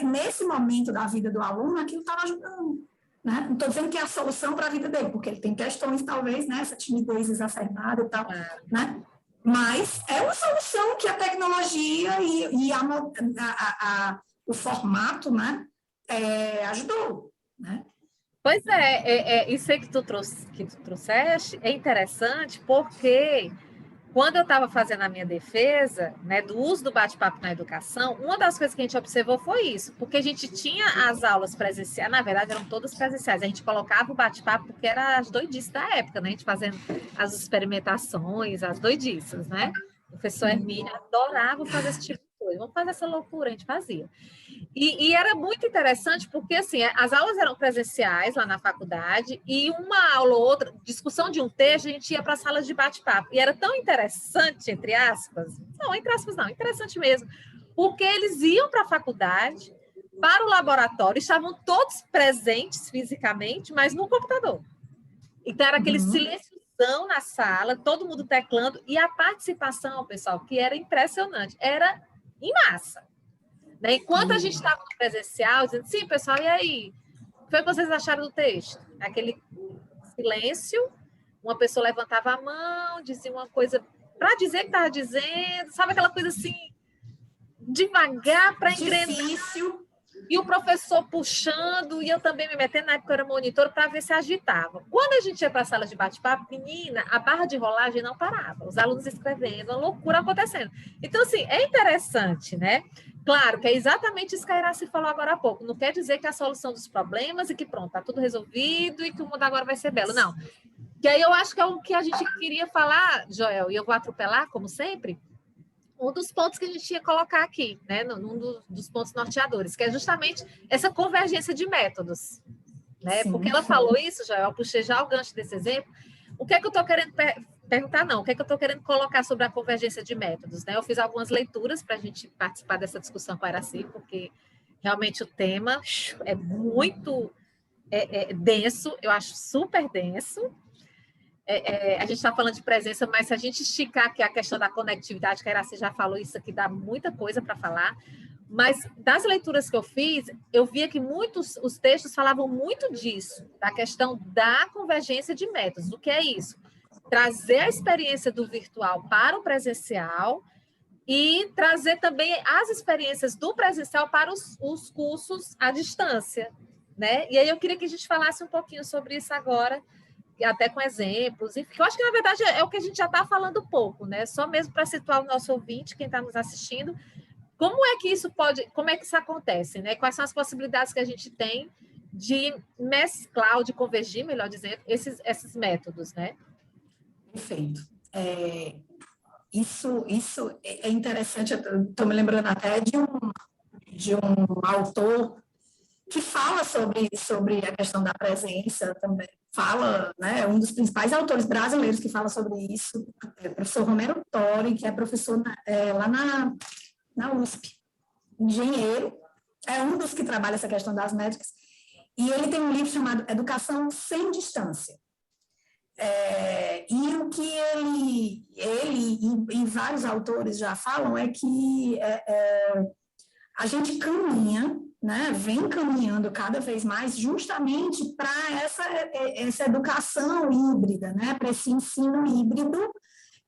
nesse momento da vida do aluno, aquilo estava ajudando. Né? Não estou dizendo que é a solução para a vida dele, porque ele tem questões, talvez, né, essa timidez exacerbada e tal, né? Mas é uma solução que a tecnologia e o formato, né, ajudou, né? Pois isso aí que tu trouxeste é interessante, porque quando eu estava fazendo a minha defesa, né, do uso do bate-papo na educação, uma das coisas que a gente observou foi isso, porque a gente tinha as aulas presenciais, na verdade eram todas presenciais, a gente colocava o bate-papo porque era as doidices da época, né, a gente fazendo as experimentações, as doidices, né? O professor Hermínio adorava fazer esse tipo de coisa, vamos fazer essa loucura, a gente fazia. E era muito interessante porque, assim, as aulas eram presenciais lá na faculdade e uma aula ou outra, discussão de um texto, a gente ia para salas de bate-papo. E era tão interessante, entre aspas, não, entre aspas não, interessante mesmo, porque eles iam para a faculdade, para o laboratório, estavam todos presentes fisicamente, mas no computador. Então, era aquele silenciozão na sala, todo mundo teclando, e a participação, pessoal, que era impressionante, era em massa. Enquanto a gente estava no presencial, dizendo, sim, pessoal, e aí? O que vocês acharam do texto? Aquele silêncio, uma pessoa levantava a mão, dizia uma coisa para dizer que estava dizendo, sabe aquela coisa assim, devagar para engrenar. Difícil. E o professor puxando, e eu também me metendo, na época eu era monitora, para ver se agitava. Quando a gente ia para a sala de bate-papo, menina, a barra de rolagem não parava, os alunos escrevendo, uma loucura acontecendo. Então, assim, é interessante, né? Claro que é exatamente isso que a Iraci falou agora há pouco. Não quer dizer que é a solução dos problemas e que pronto, está tudo resolvido e que o mundo agora vai ser belo. Não. Que aí eu acho que é o que a gente queria falar, Joel, e eu vou atropelar, como sempre, um dos pontos que a gente ia colocar aqui, né, num dos pontos norteadores, que é justamente essa convergência de métodos. Né? Porque ela falou isso, Joel, eu puxei já o gancho desse exemplo. O que é que eu estou querendo perguntar não, o que é que eu estou querendo colocar sobre a convergência de métodos, né? Eu fiz algumas leituras para a gente participar dessa discussão com a Aracy, porque realmente o tema é muito denso, eu acho super denso. A gente está falando de presença, mas se a gente esticar aqui a questão da conectividade, que a Aracy já falou, isso aqui dá muita coisa para falar, mas das leituras que eu fiz, eu via que os textos falavam muito disso, da questão da convergência de métodos. O que é isso? Trazer a experiência do virtual para o presencial e trazer também as experiências do presencial para os cursos à distância, né? E aí eu queria que a gente falasse um pouquinho sobre isso agora, até com exemplos, enfim, eu acho que, na verdade, é o que a gente já está falando um pouco, né? Só mesmo para situar o nosso ouvinte, quem está nos assistindo, como é que isso acontece, né? Quais são as possibilidades que a gente tem de mesclar, ou de convergir, melhor dizendo, esses métodos, né? Perfeito. Isso é interessante, eu estou me lembrando até de um autor que fala sobre a questão da presença também. Fala, né, um dos principais autores brasileiros que fala sobre isso, é o professor Romero Tori, que é professor lá na USP, engenheiro, é um dos que trabalha essa questão das métricas, e ele tem um livro chamado Educação Sem Distância. E o que ele e vários autores já falam é que a gente caminha, né, vem caminhando cada vez mais justamente para essa educação híbrida, né, para esse ensino híbrido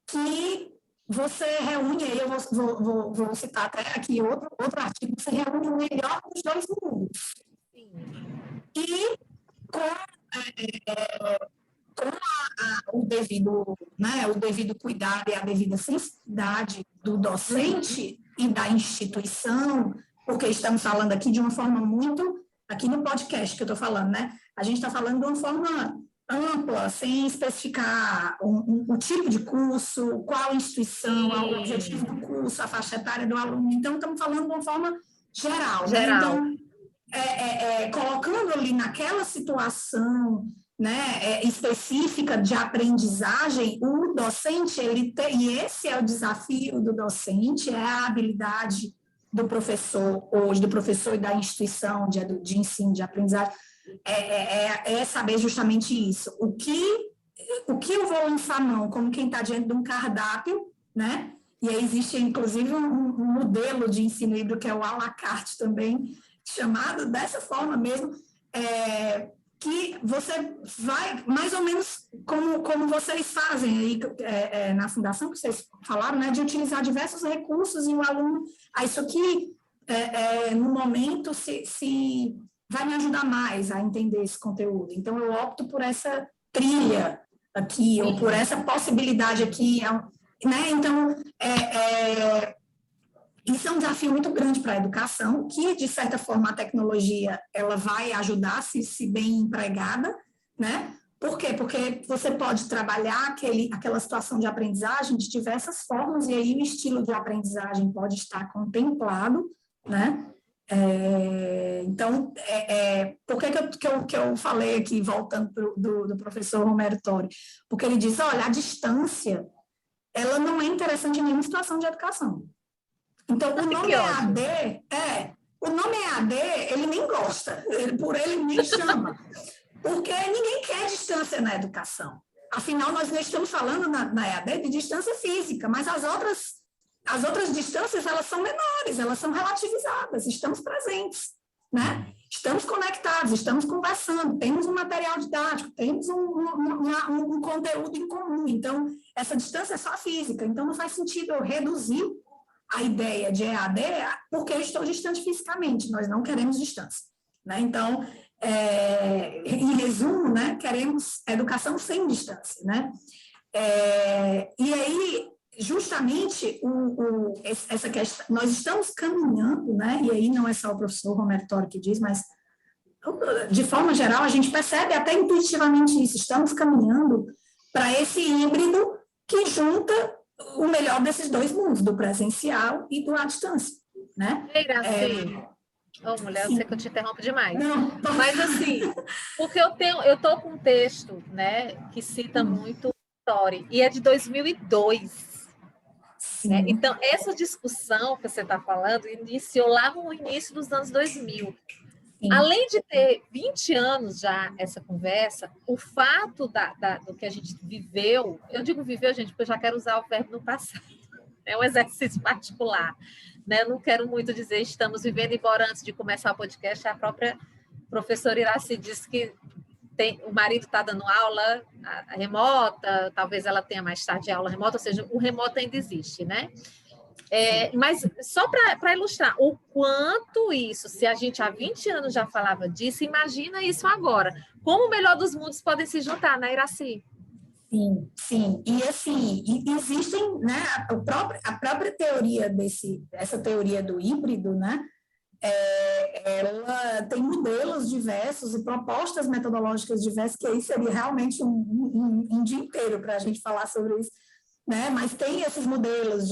que você reúne, aí eu vou citar até aqui outro artigo, você reúne o melhor dos dois mundos. E com o devido cuidado e a devida sensibilidade do docente e da instituição, porque estamos falando aqui de uma forma muito, aqui no podcast que eu estou falando, né? A gente está falando de uma forma ampla, sem especificar o tipo de curso, qual instituição, o objetivo do curso, a faixa etária do aluno. Então, estamos falando de uma forma geral. Né? Então, colocando ali naquela situação, né, específica de aprendizagem, o docente, e esse é o desafio do docente, é a habilidade do professor, hoje, do professor e da instituição de ensino, de aprendizagem, é saber justamente isso. O que eu vou lançar mão, como quem está diante de um cardápio, né? E aí existe, inclusive, um modelo de ensino híbrido, que é o à la carte também, chamado dessa forma mesmo, que você vai, mais ou menos como vocês fazem aí na fundação, que vocês falaram, né, de utilizar diversos recursos e o aluno, isso aqui, no momento, se vai me ajudar mais a entender esse conteúdo. Então, eu opto por essa trilha aqui, ou por essa possibilidade aqui, né? Então, isso é um desafio muito grande para a educação, que, de certa forma, a tecnologia ela vai ajudar se bem empregada, né? Por quê? Porque você pode trabalhar aquela situação de aprendizagem de diversas formas, e aí o estilo de aprendizagem pode estar contemplado, né? Então, por que eu falei aqui, voltando do professor Romero Tori? Porque ele diz, olha, a distância, ela não é interessante em nenhuma situação de educação. Então, o nome EAD, ele nem gosta, por ele nem chama, porque ninguém quer distância na educação. Afinal, nós não estamos falando na EAD de distância física, mas as outras distâncias, elas são menores, elas são relativizadas, estamos presentes, né? Estamos conectados, estamos conversando, temos um material didático, temos um conteúdo em comum. Então, essa distância é só física, então não faz sentido eu reduzir a ideia de EAD porque eu estou distante fisicamente, nós não queremos distância, né? Então, em resumo, né, queremos educação sem distância, né? E aí, justamente, essa questão, nós estamos caminhando, né, e aí não é só o professor Romero Tori que diz, mas, de forma geral, a gente percebe até intuitivamente isso, estamos caminhando para esse híbrido que junta o melhor desses dois mundos, do presencial e do à distância, né? Mulher, eu sei que eu te interrompo demais. Não, mas assim, porque eu estou com um texto, né, que cita muito Montessori, e é de 2002. Né? Então, essa discussão que você está falando iniciou lá no início dos anos 2000. Sim. Além de ter 20 anos já essa conversa, o fato do que a gente viveu, eu digo viveu, gente, porque eu já quero usar o verbo no passado, é um exercício particular. Né? Eu não quero muito dizer estamos vivendo, embora antes de começar o podcast, a própria professora Iraci disse que o marido está dando aula remota, talvez ela tenha mais tarde aula remota, ou seja, o remoto ainda existe, né? Mas só para ilustrar o quanto isso, se a gente há 20 anos já falava disso, imagina isso agora. Como o melhor dos mundos podem se juntar, né, Iraci? Sim, sim. E assim, existem, né, a própria teoria essa teoria do híbrido, né? Ela tem modelos diversos e propostas metodológicas diversas, que aí seria realmente um dia inteiro para a gente falar sobre isso, né? Mas tem esses modelos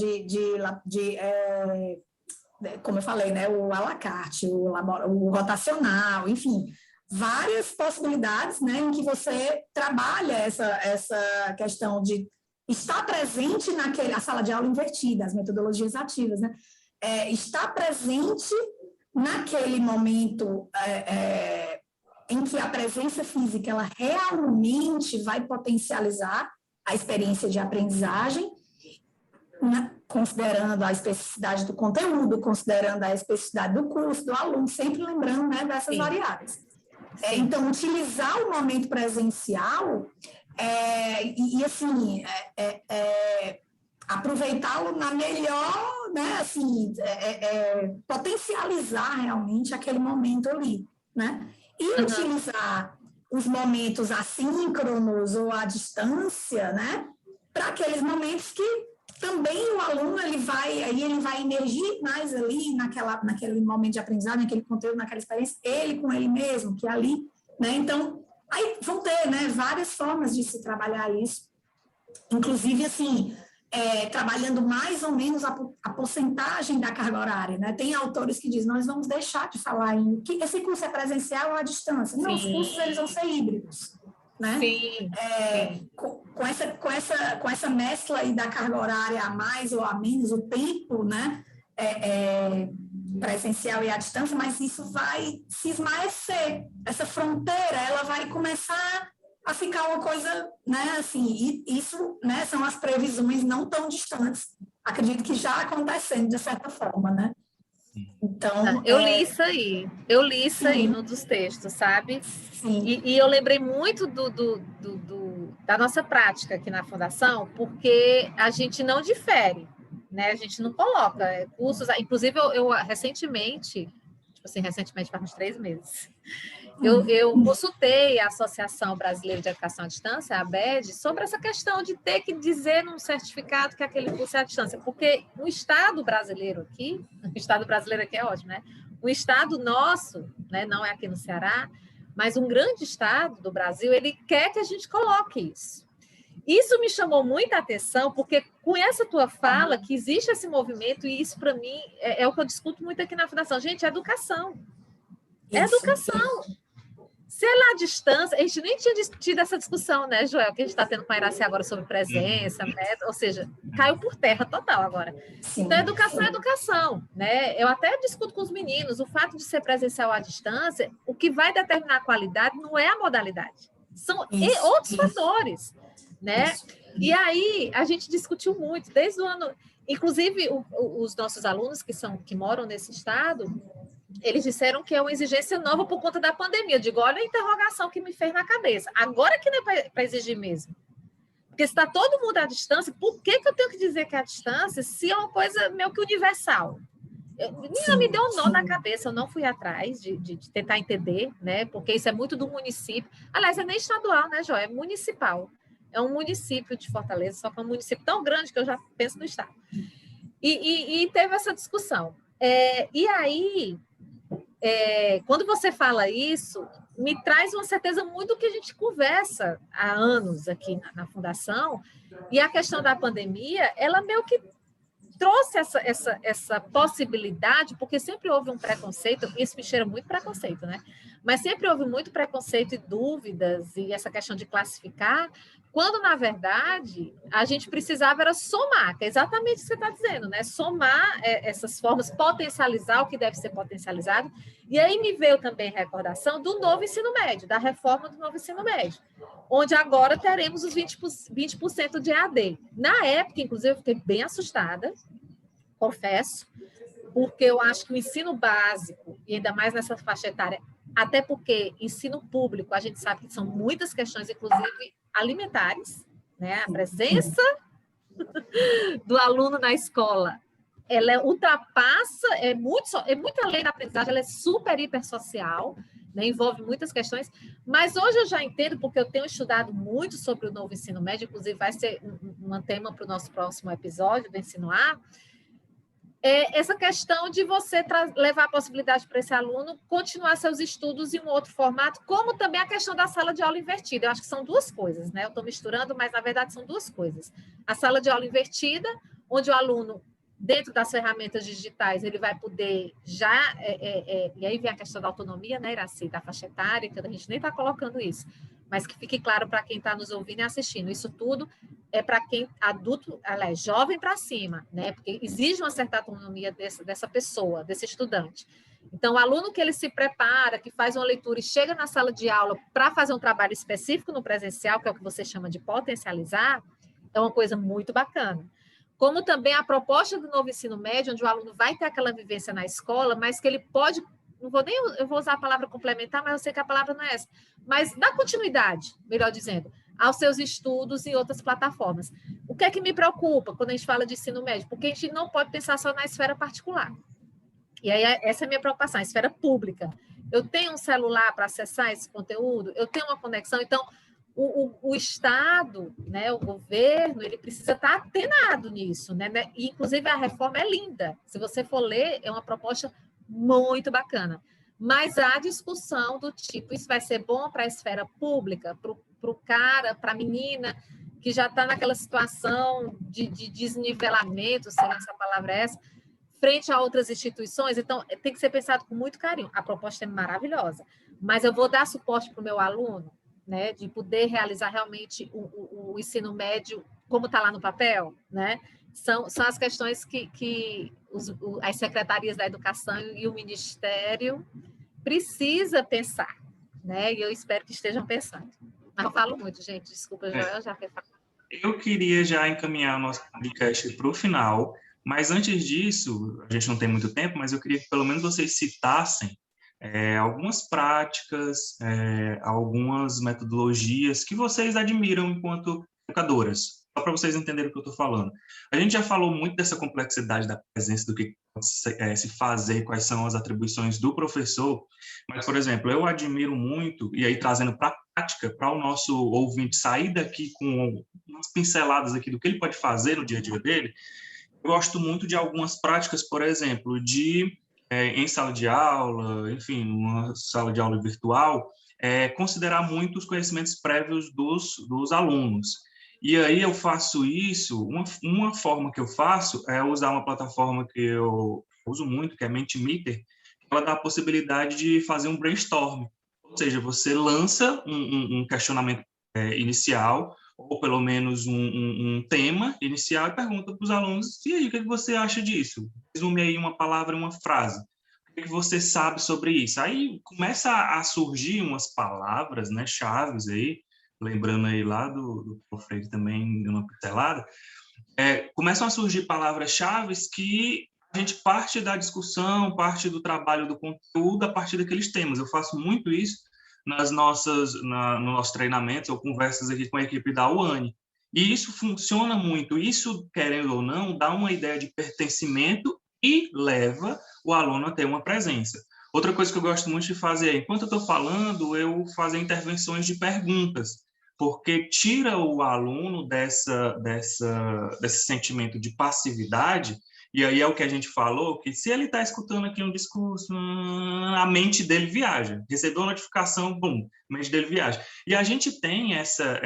como eu falei, né? O à la carte, o rotacional, enfim, várias possibilidades, né, em que você trabalha essa questão de estar presente a sala de aula invertida, as metodologias ativas, né? Estar presente naquele momento em que a presença física ela realmente vai potencializar a experiência de aprendizagem, né, considerando a especificidade do conteúdo, considerando a especificidade do curso, do aluno, sempre lembrando, né, dessas variáveis. Então, utilizar o momento presencial aproveitá-lo na melhor, né, assim, potencializar realmente aquele momento ali, né? E utilizar os momentos assíncronos ou à distância, né, para aqueles momentos que também o aluno ele vai emergir mais ali naquele momento de aprendizagem, naquele conteúdo, naquela experiência, ele com ele mesmo, que é ali, né? Então, aí vão ter, né, várias formas de se trabalhar isso, inclusive, assim, trabalhando mais ou menos a porcentagem da carga horária, né? Tem autores que dizem, nós vamos deixar de falar que esse curso é presencial ou à distância. Não, os cursos eles vão ser híbridos. Né? Sim, sim. Com essa mescla aí da carga horária a mais ou a menos, o tempo, né, presencial e à distância, mas isso vai se esmaecer. Essa fronteira, ela vai começar a ficar uma coisa, né, assim, e isso, né, são as previsões não tão distantes, acredito que já acontecendo de certa forma, né? Então, eu li isso aí num dos textos, sabe? E eu lembrei muito da nossa prática aqui na Fundação, porque a gente não difere, né? A gente não coloca cursos, inclusive eu recentemente, tipo assim, faz uns 3 meses, eu consultei a Associação Brasileira de Educação à Distância, a ABED, sobre essa questão de ter que dizer num certificado que aquele curso é à distância, porque o Estado brasileiro aqui é ótimo, né? O Estado nosso, né, não é aqui no Ceará, mas um grande Estado do Brasil, ele quer que a gente coloque isso. Isso me chamou muita atenção, porque com essa tua fala, que existe esse movimento, e isso para mim é o que eu discuto muito aqui na Fundação. Gente, é educação. É educação. Se ela à distância, a gente nem tinha tido essa discussão, né, Joel, que a gente está tendo com a Iraci agora sobre presença, né? Ou seja, caiu por terra total agora. Então, educação é educação, né? Eu até discuto com os meninos, o fato de ser presencial à distância, o que vai determinar a qualidade não é a modalidade, são outros fatores, né? E aí, a gente discutiu muito, desde o ano... Inclusive, os nossos alunos que moram nesse estado, eles disseram que é uma exigência nova por conta da pandemia. Eu digo, olha a interrogação que me fez na cabeça. Agora que não é para exigir mesmo. Porque se está todo mundo à distância, por que eu tenho que dizer que é à distância se é uma coisa meio que universal? Me deu um nó na cabeça, eu não fui atrás de tentar entender, né? Porque isso é muito do município. Aliás, é nem estadual, né, Jó? É municipal. É um município de Fortaleza, só que é um município tão grande que eu já penso no estado. E teve essa discussão. E aí... quando você fala isso, me traz uma certeza muito do que a gente conversa há anos aqui na Fundação, e a questão da pandemia, ela meio que trouxe essa possibilidade, porque sempre houve um preconceito, isso me cheira muito preconceito, né? mas sempre houve muito preconceito e dúvidas, e essa questão de classificar, quando, na verdade, a gente precisava era somar, que é exatamente o que você está dizendo, né? Somar essas formas, potencializar o que deve ser potencializado. E aí me veio também recordação do novo ensino médio, da reforma do novo ensino médio, onde agora teremos os 20% de EAD. Na época, inclusive, eu fiquei bem assustada, confesso, porque eu acho que o ensino básico, e ainda mais nessa faixa etária, até porque ensino público, a gente sabe que são muitas questões, inclusive alimentares, né? A presença do aluno na escola, ela ultrapassa, é muito além da aprendizagem, ela é super hiper social, né? Envolve muitas questões, mas hoje eu já entendo, porque eu tenho estudado muito sobre o novo ensino médio, inclusive vai ser um tema para o nosso próximo episódio do Ensino A, essa questão de você levar a possibilidade para esse aluno continuar seus estudos em um outro formato, como também a questão da sala de aula invertida. Eu acho que são duas coisas, né? Eu estou misturando, mas na verdade são duas coisas. A sala de aula invertida, onde o aluno, dentro das ferramentas digitais, ele vai poder já... e aí vem a questão da autonomia, né, Iraci, da faixa etária, que a gente nem está colocando isso, mas que fique claro para quem está nos ouvindo e assistindo. Isso tudo é para quem adulto, jovem para cima, né? Porque exige uma certa autonomia dessa pessoa, desse estudante. Então, o aluno que ele se prepara, que faz uma leitura e chega na sala de aula para fazer um trabalho específico no presencial, que é o que você chama de potencializar, é uma coisa muito bacana. Como também a proposta do novo ensino médio, onde o aluno vai ter aquela vivência na escola, mas que ele pode... eu vou usar a palavra complementar, mas eu sei que a palavra não é essa, mas dá continuidade, melhor dizendo, aos seus estudos em outras plataformas. O que é que me preocupa quando a gente fala de ensino médio? Porque a gente não pode pensar só na esfera particular. E aí essa é a minha preocupação, a esfera pública. Eu tenho um celular para acessar esse conteúdo, eu tenho uma conexão, então o Estado, né, o governo, ele precisa estar atenado nisso, né? E, inclusive, a reforma é linda. Se você for ler, é uma proposta muito bacana. Mas há discussão do tipo, isso vai ser bom para a esfera pública, para o cara, para a menina, que já está naquela situação de desnivelamento, sei lá se a palavra é essa, frente a outras instituições. Então, tem que ser pensado com muito carinho. A proposta é maravilhosa, mas eu vou dar suporte para o meu aluno, né, de poder realizar realmente o ensino médio como está lá no papel, né? São as questões que as secretarias da educação e o Ministério precisa pensar, né? E eu espero que estejam pensando. Mas eu falo muito, gente, desculpa, Joel, já foi falar. Eu queria já encaminhar o nosso podcast para o final, mas antes disso, a gente não tem muito tempo, mas eu queria que pelo menos vocês citassem algumas práticas, algumas metodologias que vocês admiram enquanto educadoras, só para vocês entenderem o que eu estou falando. A gente já falou muito dessa complexidade da presença, do que pode se fazer, quais são as atribuições do professor, mas, por exemplo, eu admiro muito, e aí trazendo para a prática, para o nosso ouvinte sair daqui com umas pinceladas aqui do que ele pode fazer no dia a dia dele, eu gosto muito de algumas práticas, por exemplo, em sala de aula, enfim, uma sala de aula virtual, considerar muito os conhecimentos prévios dos alunos. E aí eu faço isso, uma forma que eu faço é usar uma plataforma que eu uso muito, que é a Mentimeter, que ela dá a possibilidade de fazer um brainstorm, ou seja, você lança um questionamento inicial, ou pelo menos um tema inicial, e pergunta para os alunos, e aí, o que você acha disso? Resume aí uma palavra, uma frase. O que você sabe sobre isso? Aí começa a surgir umas palavras, né, chaves aí, lembrando aí lá do Paulo Freire também, de uma pincelada, começam a surgir palavras-chave que a gente parte da discussão, parte do trabalho do conteúdo a partir daqueles temas. Eu faço muito isso no nosso treinamento ou conversas aqui com a equipe da UANI. E isso funciona muito. Isso, querendo ou não, dá uma ideia de pertencimento e leva o aluno a ter uma presença. Outra coisa que eu gosto muito de fazer é, enquanto eu estou falando, eu fazer intervenções de perguntas, porque tira o aluno desse sentimento de passividade. E aí é o que a gente falou, que se ele está escutando aqui um discurso, a mente dele viaja. Recebeu a notificação, bum, a mente dele viaja. E a gente tem essa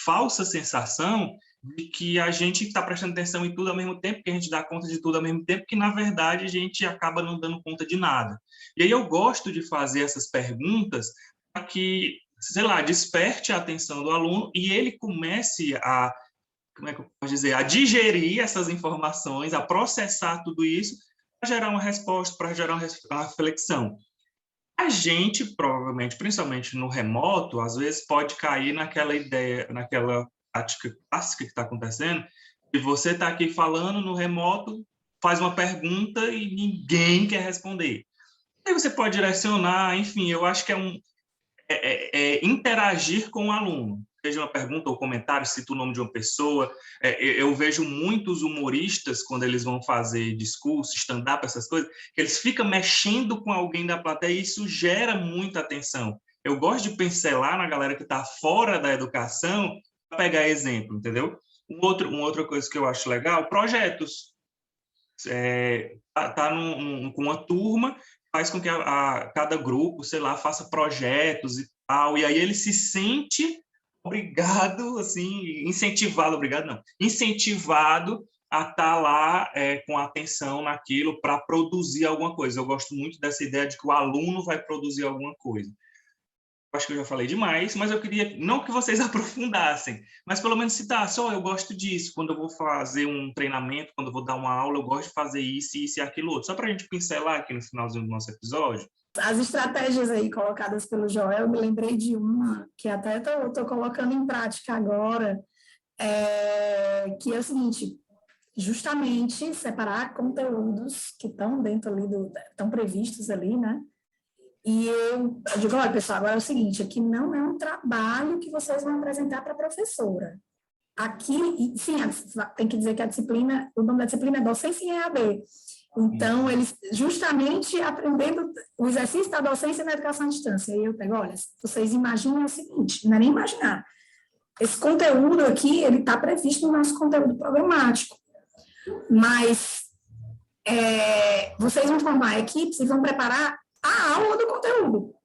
falsa sensação de que a gente está prestando atenção em tudo ao mesmo tempo, que a gente dá conta de tudo ao mesmo tempo, que, na verdade, a gente acaba não dando conta de nada. E aí eu gosto de fazer essas perguntas para que, sei lá, desperte a atenção do aluno e ele comece a, como é que eu posso dizer, a digerir essas informações, a processar tudo isso, para gerar uma resposta, para gerar uma reflexão. A gente, provavelmente, principalmente no remoto, às vezes pode cair naquela ideia, naquela prática clássica que está acontecendo, e você está aqui falando no remoto, faz uma pergunta e ninguém quer responder. Aí você pode direcionar, enfim, eu acho que interagir com o aluno. Seja uma pergunta ou comentário, cita o nome de uma pessoa. Eu vejo muitos humoristas, quando eles vão fazer discurso, stand-up, essas coisas, que eles ficam mexendo com alguém da plateia e isso gera muita atenção. Eu gosto de pincelar na galera que está fora da educação para pegar exemplo, entendeu? Uma outra coisa que eu acho legal, projetos. Tá com uma turma, faz com que cada grupo, sei lá, faça projetos e tal, e aí ele se sente obrigado, assim, incentivado a estar lá com atenção naquilo para produzir alguma coisa. Eu gosto muito dessa ideia de que o aluno vai produzir alguma coisa. Acho que eu já falei demais, mas eu queria, não que vocês aprofundassem, mas pelo menos citar, só eu gosto disso, quando eu vou fazer um treinamento, quando eu vou dar uma aula, eu gosto de fazer isso e aquilo outro. Só para a gente pincelar aqui no finalzinho do nosso episódio. As estratégias aí colocadas pelo Joel, eu me lembrei de uma que até estou colocando em prática agora, que é o seguinte, justamente separar conteúdos que estão dentro ali, estão previstos ali, né? E eu digo, olha, pessoal, agora é o seguinte, aqui não é um trabalho que vocês vão apresentar para a professora. Aqui, sim, tem que dizer que a disciplina, o nome da disciplina é docência em EAD. Então, eles justamente aprendendo o exercício da docência na educação à distância. E eu pego, olha, vocês imaginam o seguinte, não é nem imaginar. Esse conteúdo aqui, ele está previsto no nosso conteúdo programático. Mas vocês vão formar equipes e vão preparar a aula do conteúdo,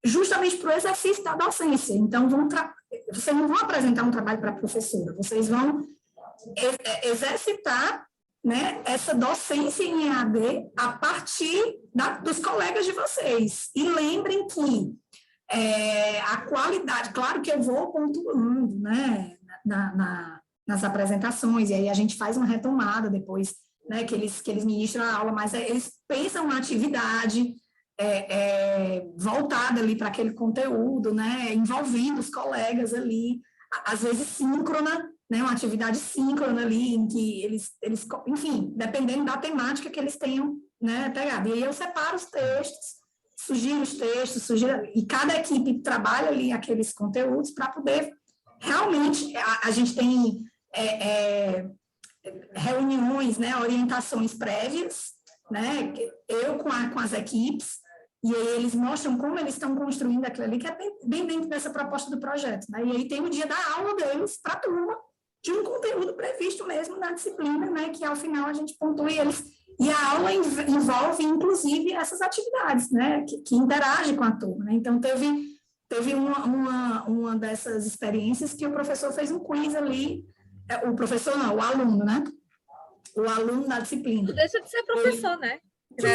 justamente para o exercício da docência. Então, vocês não vão apresentar um trabalho para a professora, vocês vão exercitar, né, essa docência em EAD a partir dos colegas de vocês. E lembrem que a qualidade, claro que eu vou pontuando, né, nas apresentações, e aí a gente faz uma retomada depois, né, que eles ministram a aula, mas eles pensam na atividade voltada ali para aquele conteúdo, né, envolvendo os colegas ali, às vezes síncrona, né, uma atividade síncrona ali, em que eles, enfim, dependendo da temática que eles tenham, né, pegado. E aí eu separo os textos, sugiro os textos, e cada equipe trabalha ali aqueles conteúdos para poder, realmente, a gente tem reuniões, né, orientações prévias, né, eu com as equipes, e aí eles mostram como eles estão construindo aquilo ali, que é bem dentro dessa proposta do projeto, né, e aí tem o dia da aula deles para a turma, de um conteúdo previsto mesmo na disciplina, né, que ao final a gente pontua eles, e a aula envolve, inclusive, essas atividades, né, que interagem com a turma, né, então teve uma dessas experiências que o professor fez um quiz ali, o professor não, o aluno, né, o aluno da disciplina. Deixa de ser professor, né? Ele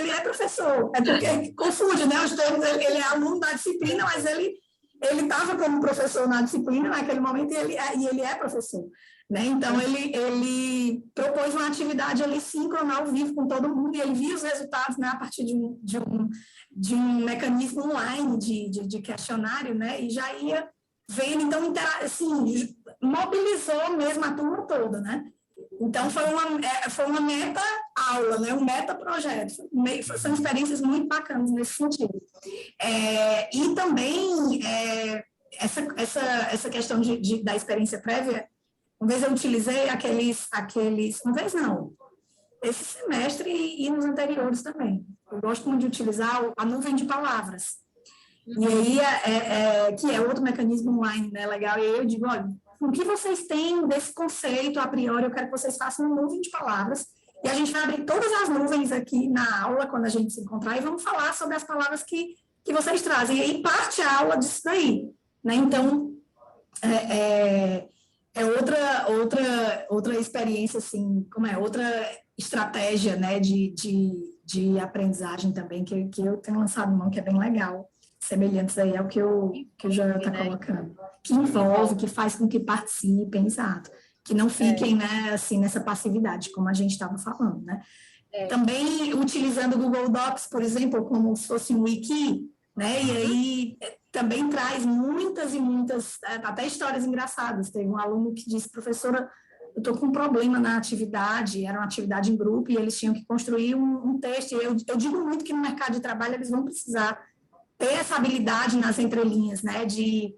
é professor, é porque confunde, né, os termos, ele é aluno da disciplina, mas ele estava como professor na disciplina naquele momento e ele é professor, né? Então, ele propôs uma atividade ali síncrona ao vivo com todo mundo e ele via os resultados, né, a partir de um mecanismo online de questionário, né? E já ia vendo, então, assim, mobilizou mesmo a turma toda, né? Então, foi uma meta-aula, né? Um meta-projeto. São experiências muito bacanas nesse sentido. E também, essa questão da experiência prévia, uma vez eu utilizei uma vez não, esse semestre e nos anteriores também. Eu gosto muito de utilizar a nuvem de palavras. E aí, que é outro mecanismo online, né? Legal. E aí eu digo, olha, o que vocês têm desse conceito a priori, eu quero que vocês façam uma nuvem de palavras, e a gente vai abrir todas as nuvens aqui na aula, quando a gente se encontrar, e vamos falar sobre as palavras que vocês trazem. E aí parte a aula disso daí, né? Então, outra experiência, assim, outra estratégia, né, de de aprendizagem também, que eu tenho lançado mão, que é bem legal, semelhantes aí ao que o Joel está colocando, que envolve, que faz com que participem, exato, que não fiquem, né, assim, nessa passividade, como a gente estava falando, né? Também utilizando o Google Docs, por exemplo, como se fosse um wiki, né? E aí também traz muitas e muitas, até histórias engraçadas. Teve um aluno que disse, professora, eu estou com um problema na atividade, era uma atividade em grupo, e eles tinham que construir um texto. E eu digo muito que no mercado de trabalho eles vão precisar ter essa habilidade nas entrelinhas, né? De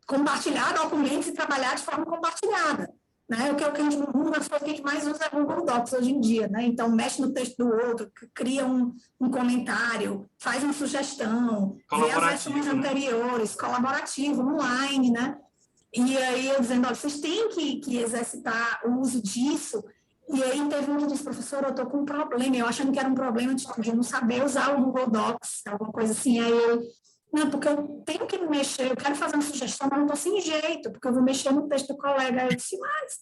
compartilhar documentos e trabalhar de forma compartilhada. Né? Uma das coisas que a gente mais usa é o Google Docs hoje em dia, né? Então, mexe no texto do outro, cria um comentário, faz uma sugestão, vê as versões anteriores, colaborativo, online, né? E aí eu dizendo, olha, vocês têm que exercitar o uso disso. E aí teve um que disse, professora, eu estou com um problema, eu achando que era um problema de não saber usar o Google Docs, alguma coisa assim. Aí eu, não, porque eu tenho que mexer, eu quero fazer uma sugestão, mas não estou sem jeito, porque eu vou mexer no texto do colega. Aí eu disse, mas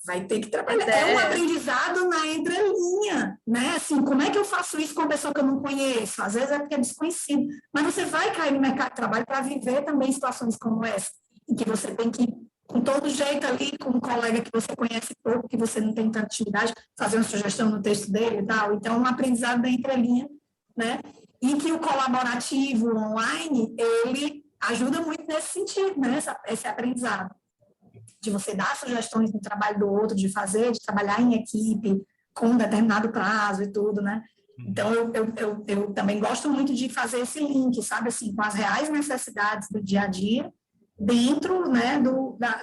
vai ter que trabalhar. É um aprendizado na entrelinha, né? Assim, como é que eu faço isso com uma pessoa que eu não conheço? Às vezes é porque é desconhecido, mas você vai cair no mercado de trabalho para viver também situações como essa, em que você tem que, com todo jeito ali, com um colega que você conhece pouco, que você não tem tanta atividade, fazer uma sugestão no texto dele e tal. Então, é um aprendizado da entrelinha, né? E que o colaborativo online, ele ajuda muito nesse sentido, né? Esse aprendizado. De você dar sugestões no trabalho do outro, de trabalhar em equipe, com um determinado prazo e tudo, né? Então, eu também gosto muito de fazer esse link, sabe? Assim, com as reais necessidades do dia a dia, dentro, né,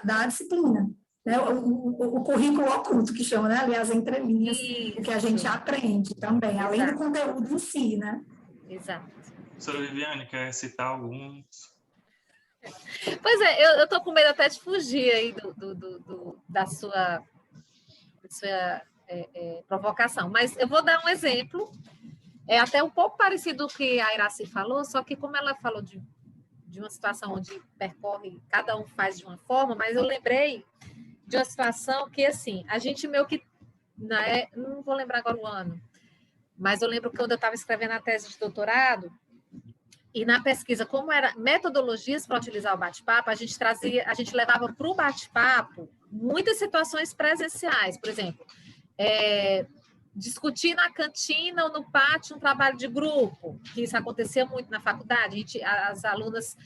da disciplina. Né? O currículo oculto, que chama, né? Aliás, entrelinhas, o que a gente aprende também, além do conteúdo em si, né? Exato. Professora Viviane, quer citar alguns? Pois é, eu estou com medo até de fugir aí da sua provocação, mas eu vou dar um exemplo, é até um pouco parecido com o que a Iraci falou, só que como ela falou de uma situação onde percorre, cada um faz de uma forma, mas eu lembrei de uma situação que, assim, a gente meio que, né, não vou lembrar agora o ano, mas eu lembro que quando eu estava escrevendo a tese de doutorado, e na pesquisa, como era metodologias para utilizar o bate-papo, a gente levava para o bate-papo muitas situações presenciais, por exemplo, discutir na cantina ou no pátio um trabalho de grupo, que isso acontecia muito na faculdade, as alunas,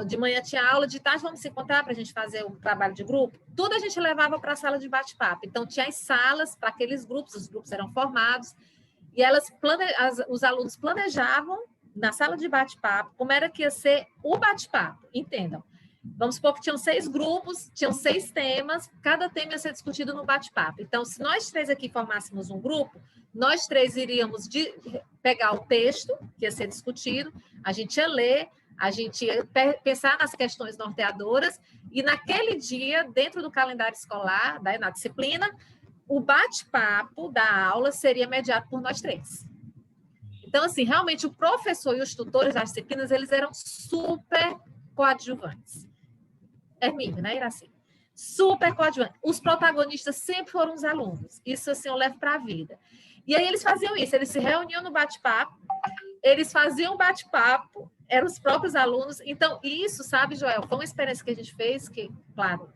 de manhã tinha aula, de tarde vamos se encontrar para a gente fazer um trabalho de grupo, tudo a gente levava para a sala de bate-papo, então tinha as salas para aqueles grupos, os grupos eram formados, e os alunos planejavam na sala de bate-papo, como era que ia ser o bate-papo, entendam. Vamos supor que tinham 6 grupos, tinham 6 temas, cada tema ia ser discutido no bate-papo. Então, se nós 3 aqui formássemos um grupo, nós 3 iríamos pegar o texto que ia ser discutido, a gente ia ler, a gente ia pensar nas questões norteadoras, e naquele dia, dentro do calendário escolar, na disciplina, o bate-papo da aula seria mediado por nós 3. Então, assim, realmente o professor e os tutores das disciplinas, eles eram super coadjuvantes. Hermínio, né, Iraci? Super coadjuvantes. Os protagonistas sempre foram os alunos. Isso, assim, eu levo para a vida. E aí eles faziam isso, eles se reuniam no bate-papo, eles faziam bate-papo, eram os próprios alunos. Então, isso, sabe, Joel, foi uma experiência que a gente fez que, claro,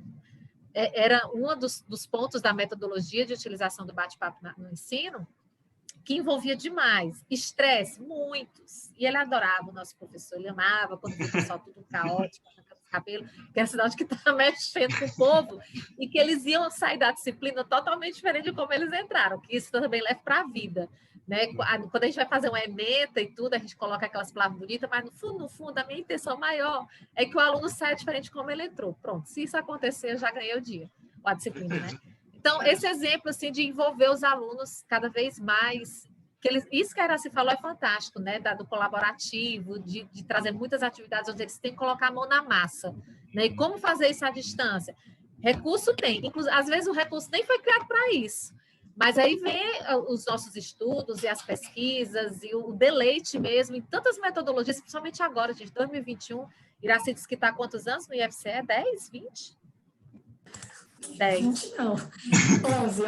era um dos pontos da metodologia de utilização do bate-papo no ensino, que envolvia demais, estresse, muitos. E ele adorava o nosso professor, ele amava quando o pessoal tudo caótico, arrancando os cabelos, que era sinal de que estava mexendo com o povo, e que eles iam sair da disciplina totalmente diferente de como eles entraram, que isso também leva para a vida. Né? Quando a gente vai fazer uma ementa e tudo, a gente coloca aquelas palavras bonitas, mas no fundo, a minha intenção maior é que o aluno saia diferente de como ele entrou. Pronto, se isso acontecer, eu já ganhei o dia, a disciplina, né? Então, esse exemplo assim, de envolver os alunos cada vez mais, isso que a Iraci falou é fantástico, né? Do colaborativo, de trazer muitas atividades onde eles têm que colocar a mão na massa. Né? E como fazer isso à distância? Recurso tem, inclusive, às vezes o recurso nem foi criado para isso, mas aí vem os nossos estudos e as pesquisas e o deleite mesmo em tantas metodologias, principalmente agora, gente, 2021, Iraci disse que está há quantos anos no IFCE? 10, 20? 10. 20 não. 11.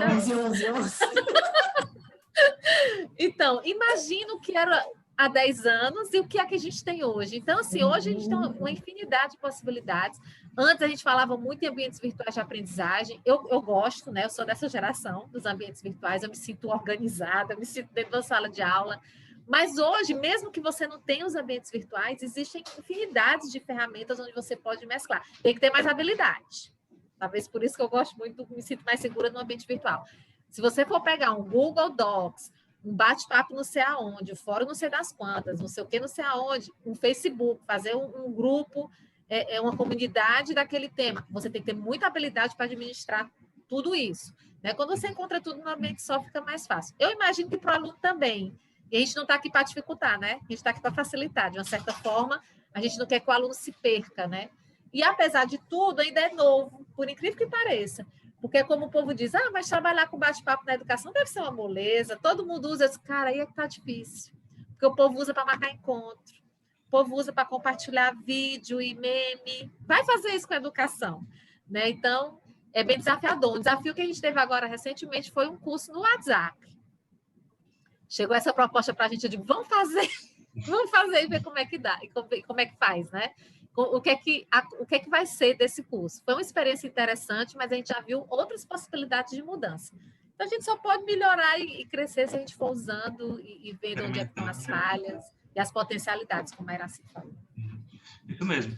Então, imagina o que era há 10 anos e o que é que a gente tem hoje. Então, assim, hoje a gente tem uma infinidade de possibilidades. Antes a gente falava muito em ambientes virtuais de aprendizagem. Eu gosto, né? Eu sou dessa geração dos ambientes virtuais, eu me sinto organizada, eu me sinto dentro da sala de aula. Mas hoje, mesmo que você não tenha os ambientes virtuais, existem infinidades de ferramentas onde você pode mesclar. Tem que ter mais habilidade. Talvez por isso que eu gosto muito, me sinto mais segura no ambiente virtual. Se você for pegar um Google Docs, um bate-papo não sei aonde, um fórum não sei das quantas, não sei o que não sei aonde, um Facebook, fazer um grupo, uma comunidade daquele tema. Você tem que ter muita habilidade para administrar tudo isso. Né? Quando você encontra tudo no ambiente só, fica mais fácil. Eu imagino que para o aluno também. E a gente não está aqui para dificultar, né? A gente está aqui para facilitar. De uma certa forma, a gente não quer que o aluno se perca, né? E, apesar de tudo, ainda é novo, por incrível que pareça. Porque, como o povo diz, mas trabalhar com bate-papo na educação deve ser uma moleza, todo mundo usa. Cara, aí é que está difícil. Porque o povo usa para marcar encontro, o povo usa para compartilhar vídeo e meme. Vai fazer isso com a educação. Né? Então, é bem desafiador. O desafio que a gente teve agora recentemente foi um curso no WhatsApp. Chegou essa proposta para a gente, eu digo, vamos fazer e ver como é que dá, e como é que faz, né? O que é que vai ser desse curso? Foi uma experiência interessante, mas a gente já viu outras possibilidades de mudança. Então, a gente só pode melhorar e crescer se a gente for usando e vendo onde estão as falhas e as potencialidades, como a Iracy falou. Isso mesmo.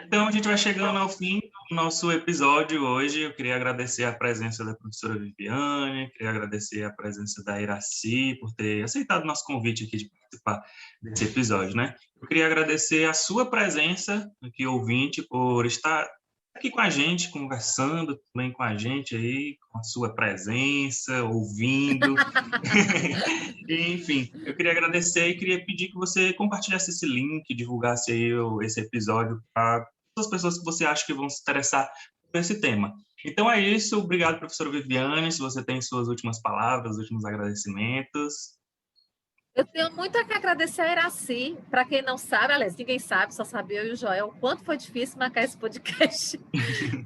Então, a gente vai chegando ao fim do nosso episódio hoje. Eu queria agradecer a presença da professora Viviane, queria agradecer a presença da Iracy por ter aceitado o nosso convite aqui de participar desse episódio, né? Eu queria agradecer a sua presença aqui, ouvinte, por estar aqui com a gente, conversando também com a gente aí, com a sua presença, ouvindo. Enfim, eu queria agradecer e queria pedir que você compartilhasse esse link, divulgasse aí esse episódio para as pessoas que você acha que vão se interessar por esse tema. Então é isso, obrigado, professora Viviane, se você tem suas últimas palavras, últimos agradecimentos. Eu tenho muito a que agradecer a Iracy. Para quem não sabe, aliás, ninguém sabe, só sabe eu e o Joel, o quanto foi difícil marcar esse podcast.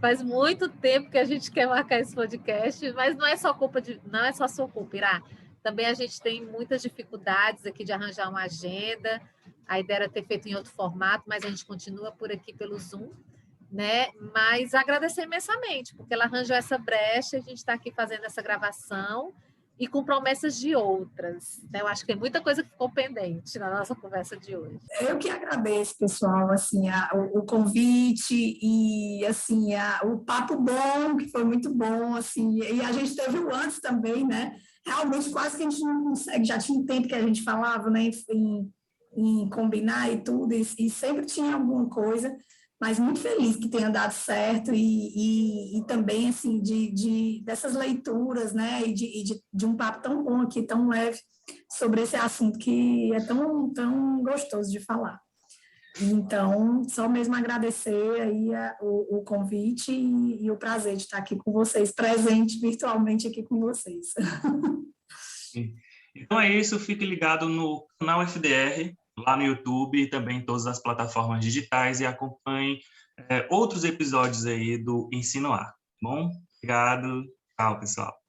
Faz muito tempo que a gente quer marcar esse podcast, mas não é só sua culpa, Irá. Também a gente tem muitas dificuldades aqui de arranjar uma agenda. A ideia era ter feito em outro formato, mas a gente continua por aqui pelo Zoom, né? Mas agradecer imensamente, porque ela arranjou essa brecha, a gente está aqui fazendo essa gravação e com promessas de outras. Né? Eu acho que tem muita coisa que ficou pendente na nossa conversa de hoje. Eu que agradeço, pessoal, assim, o convite e assim, o papo bom, que foi muito bom, assim, e a gente teve o antes também, né? Realmente quase que a gente não consegue, já tinha um tempo que a gente falava, né, em combinar e tudo, e sempre tinha alguma coisa, mas muito feliz que tenha dado certo e também, assim, dessas leituras, né, e de um papo tão bom aqui, tão leve, sobre esse assunto que é tão gostoso de falar. Então, só mesmo agradecer aí o convite e o prazer de estar aqui com vocês, presente virtualmente aqui com vocês. Então é isso, fique ligado no canal FDR, lá no YouTube e também em todas as plataformas digitais e acompanhe outros episódios aí do Ensino A. Bom, obrigado. Tchau, pessoal.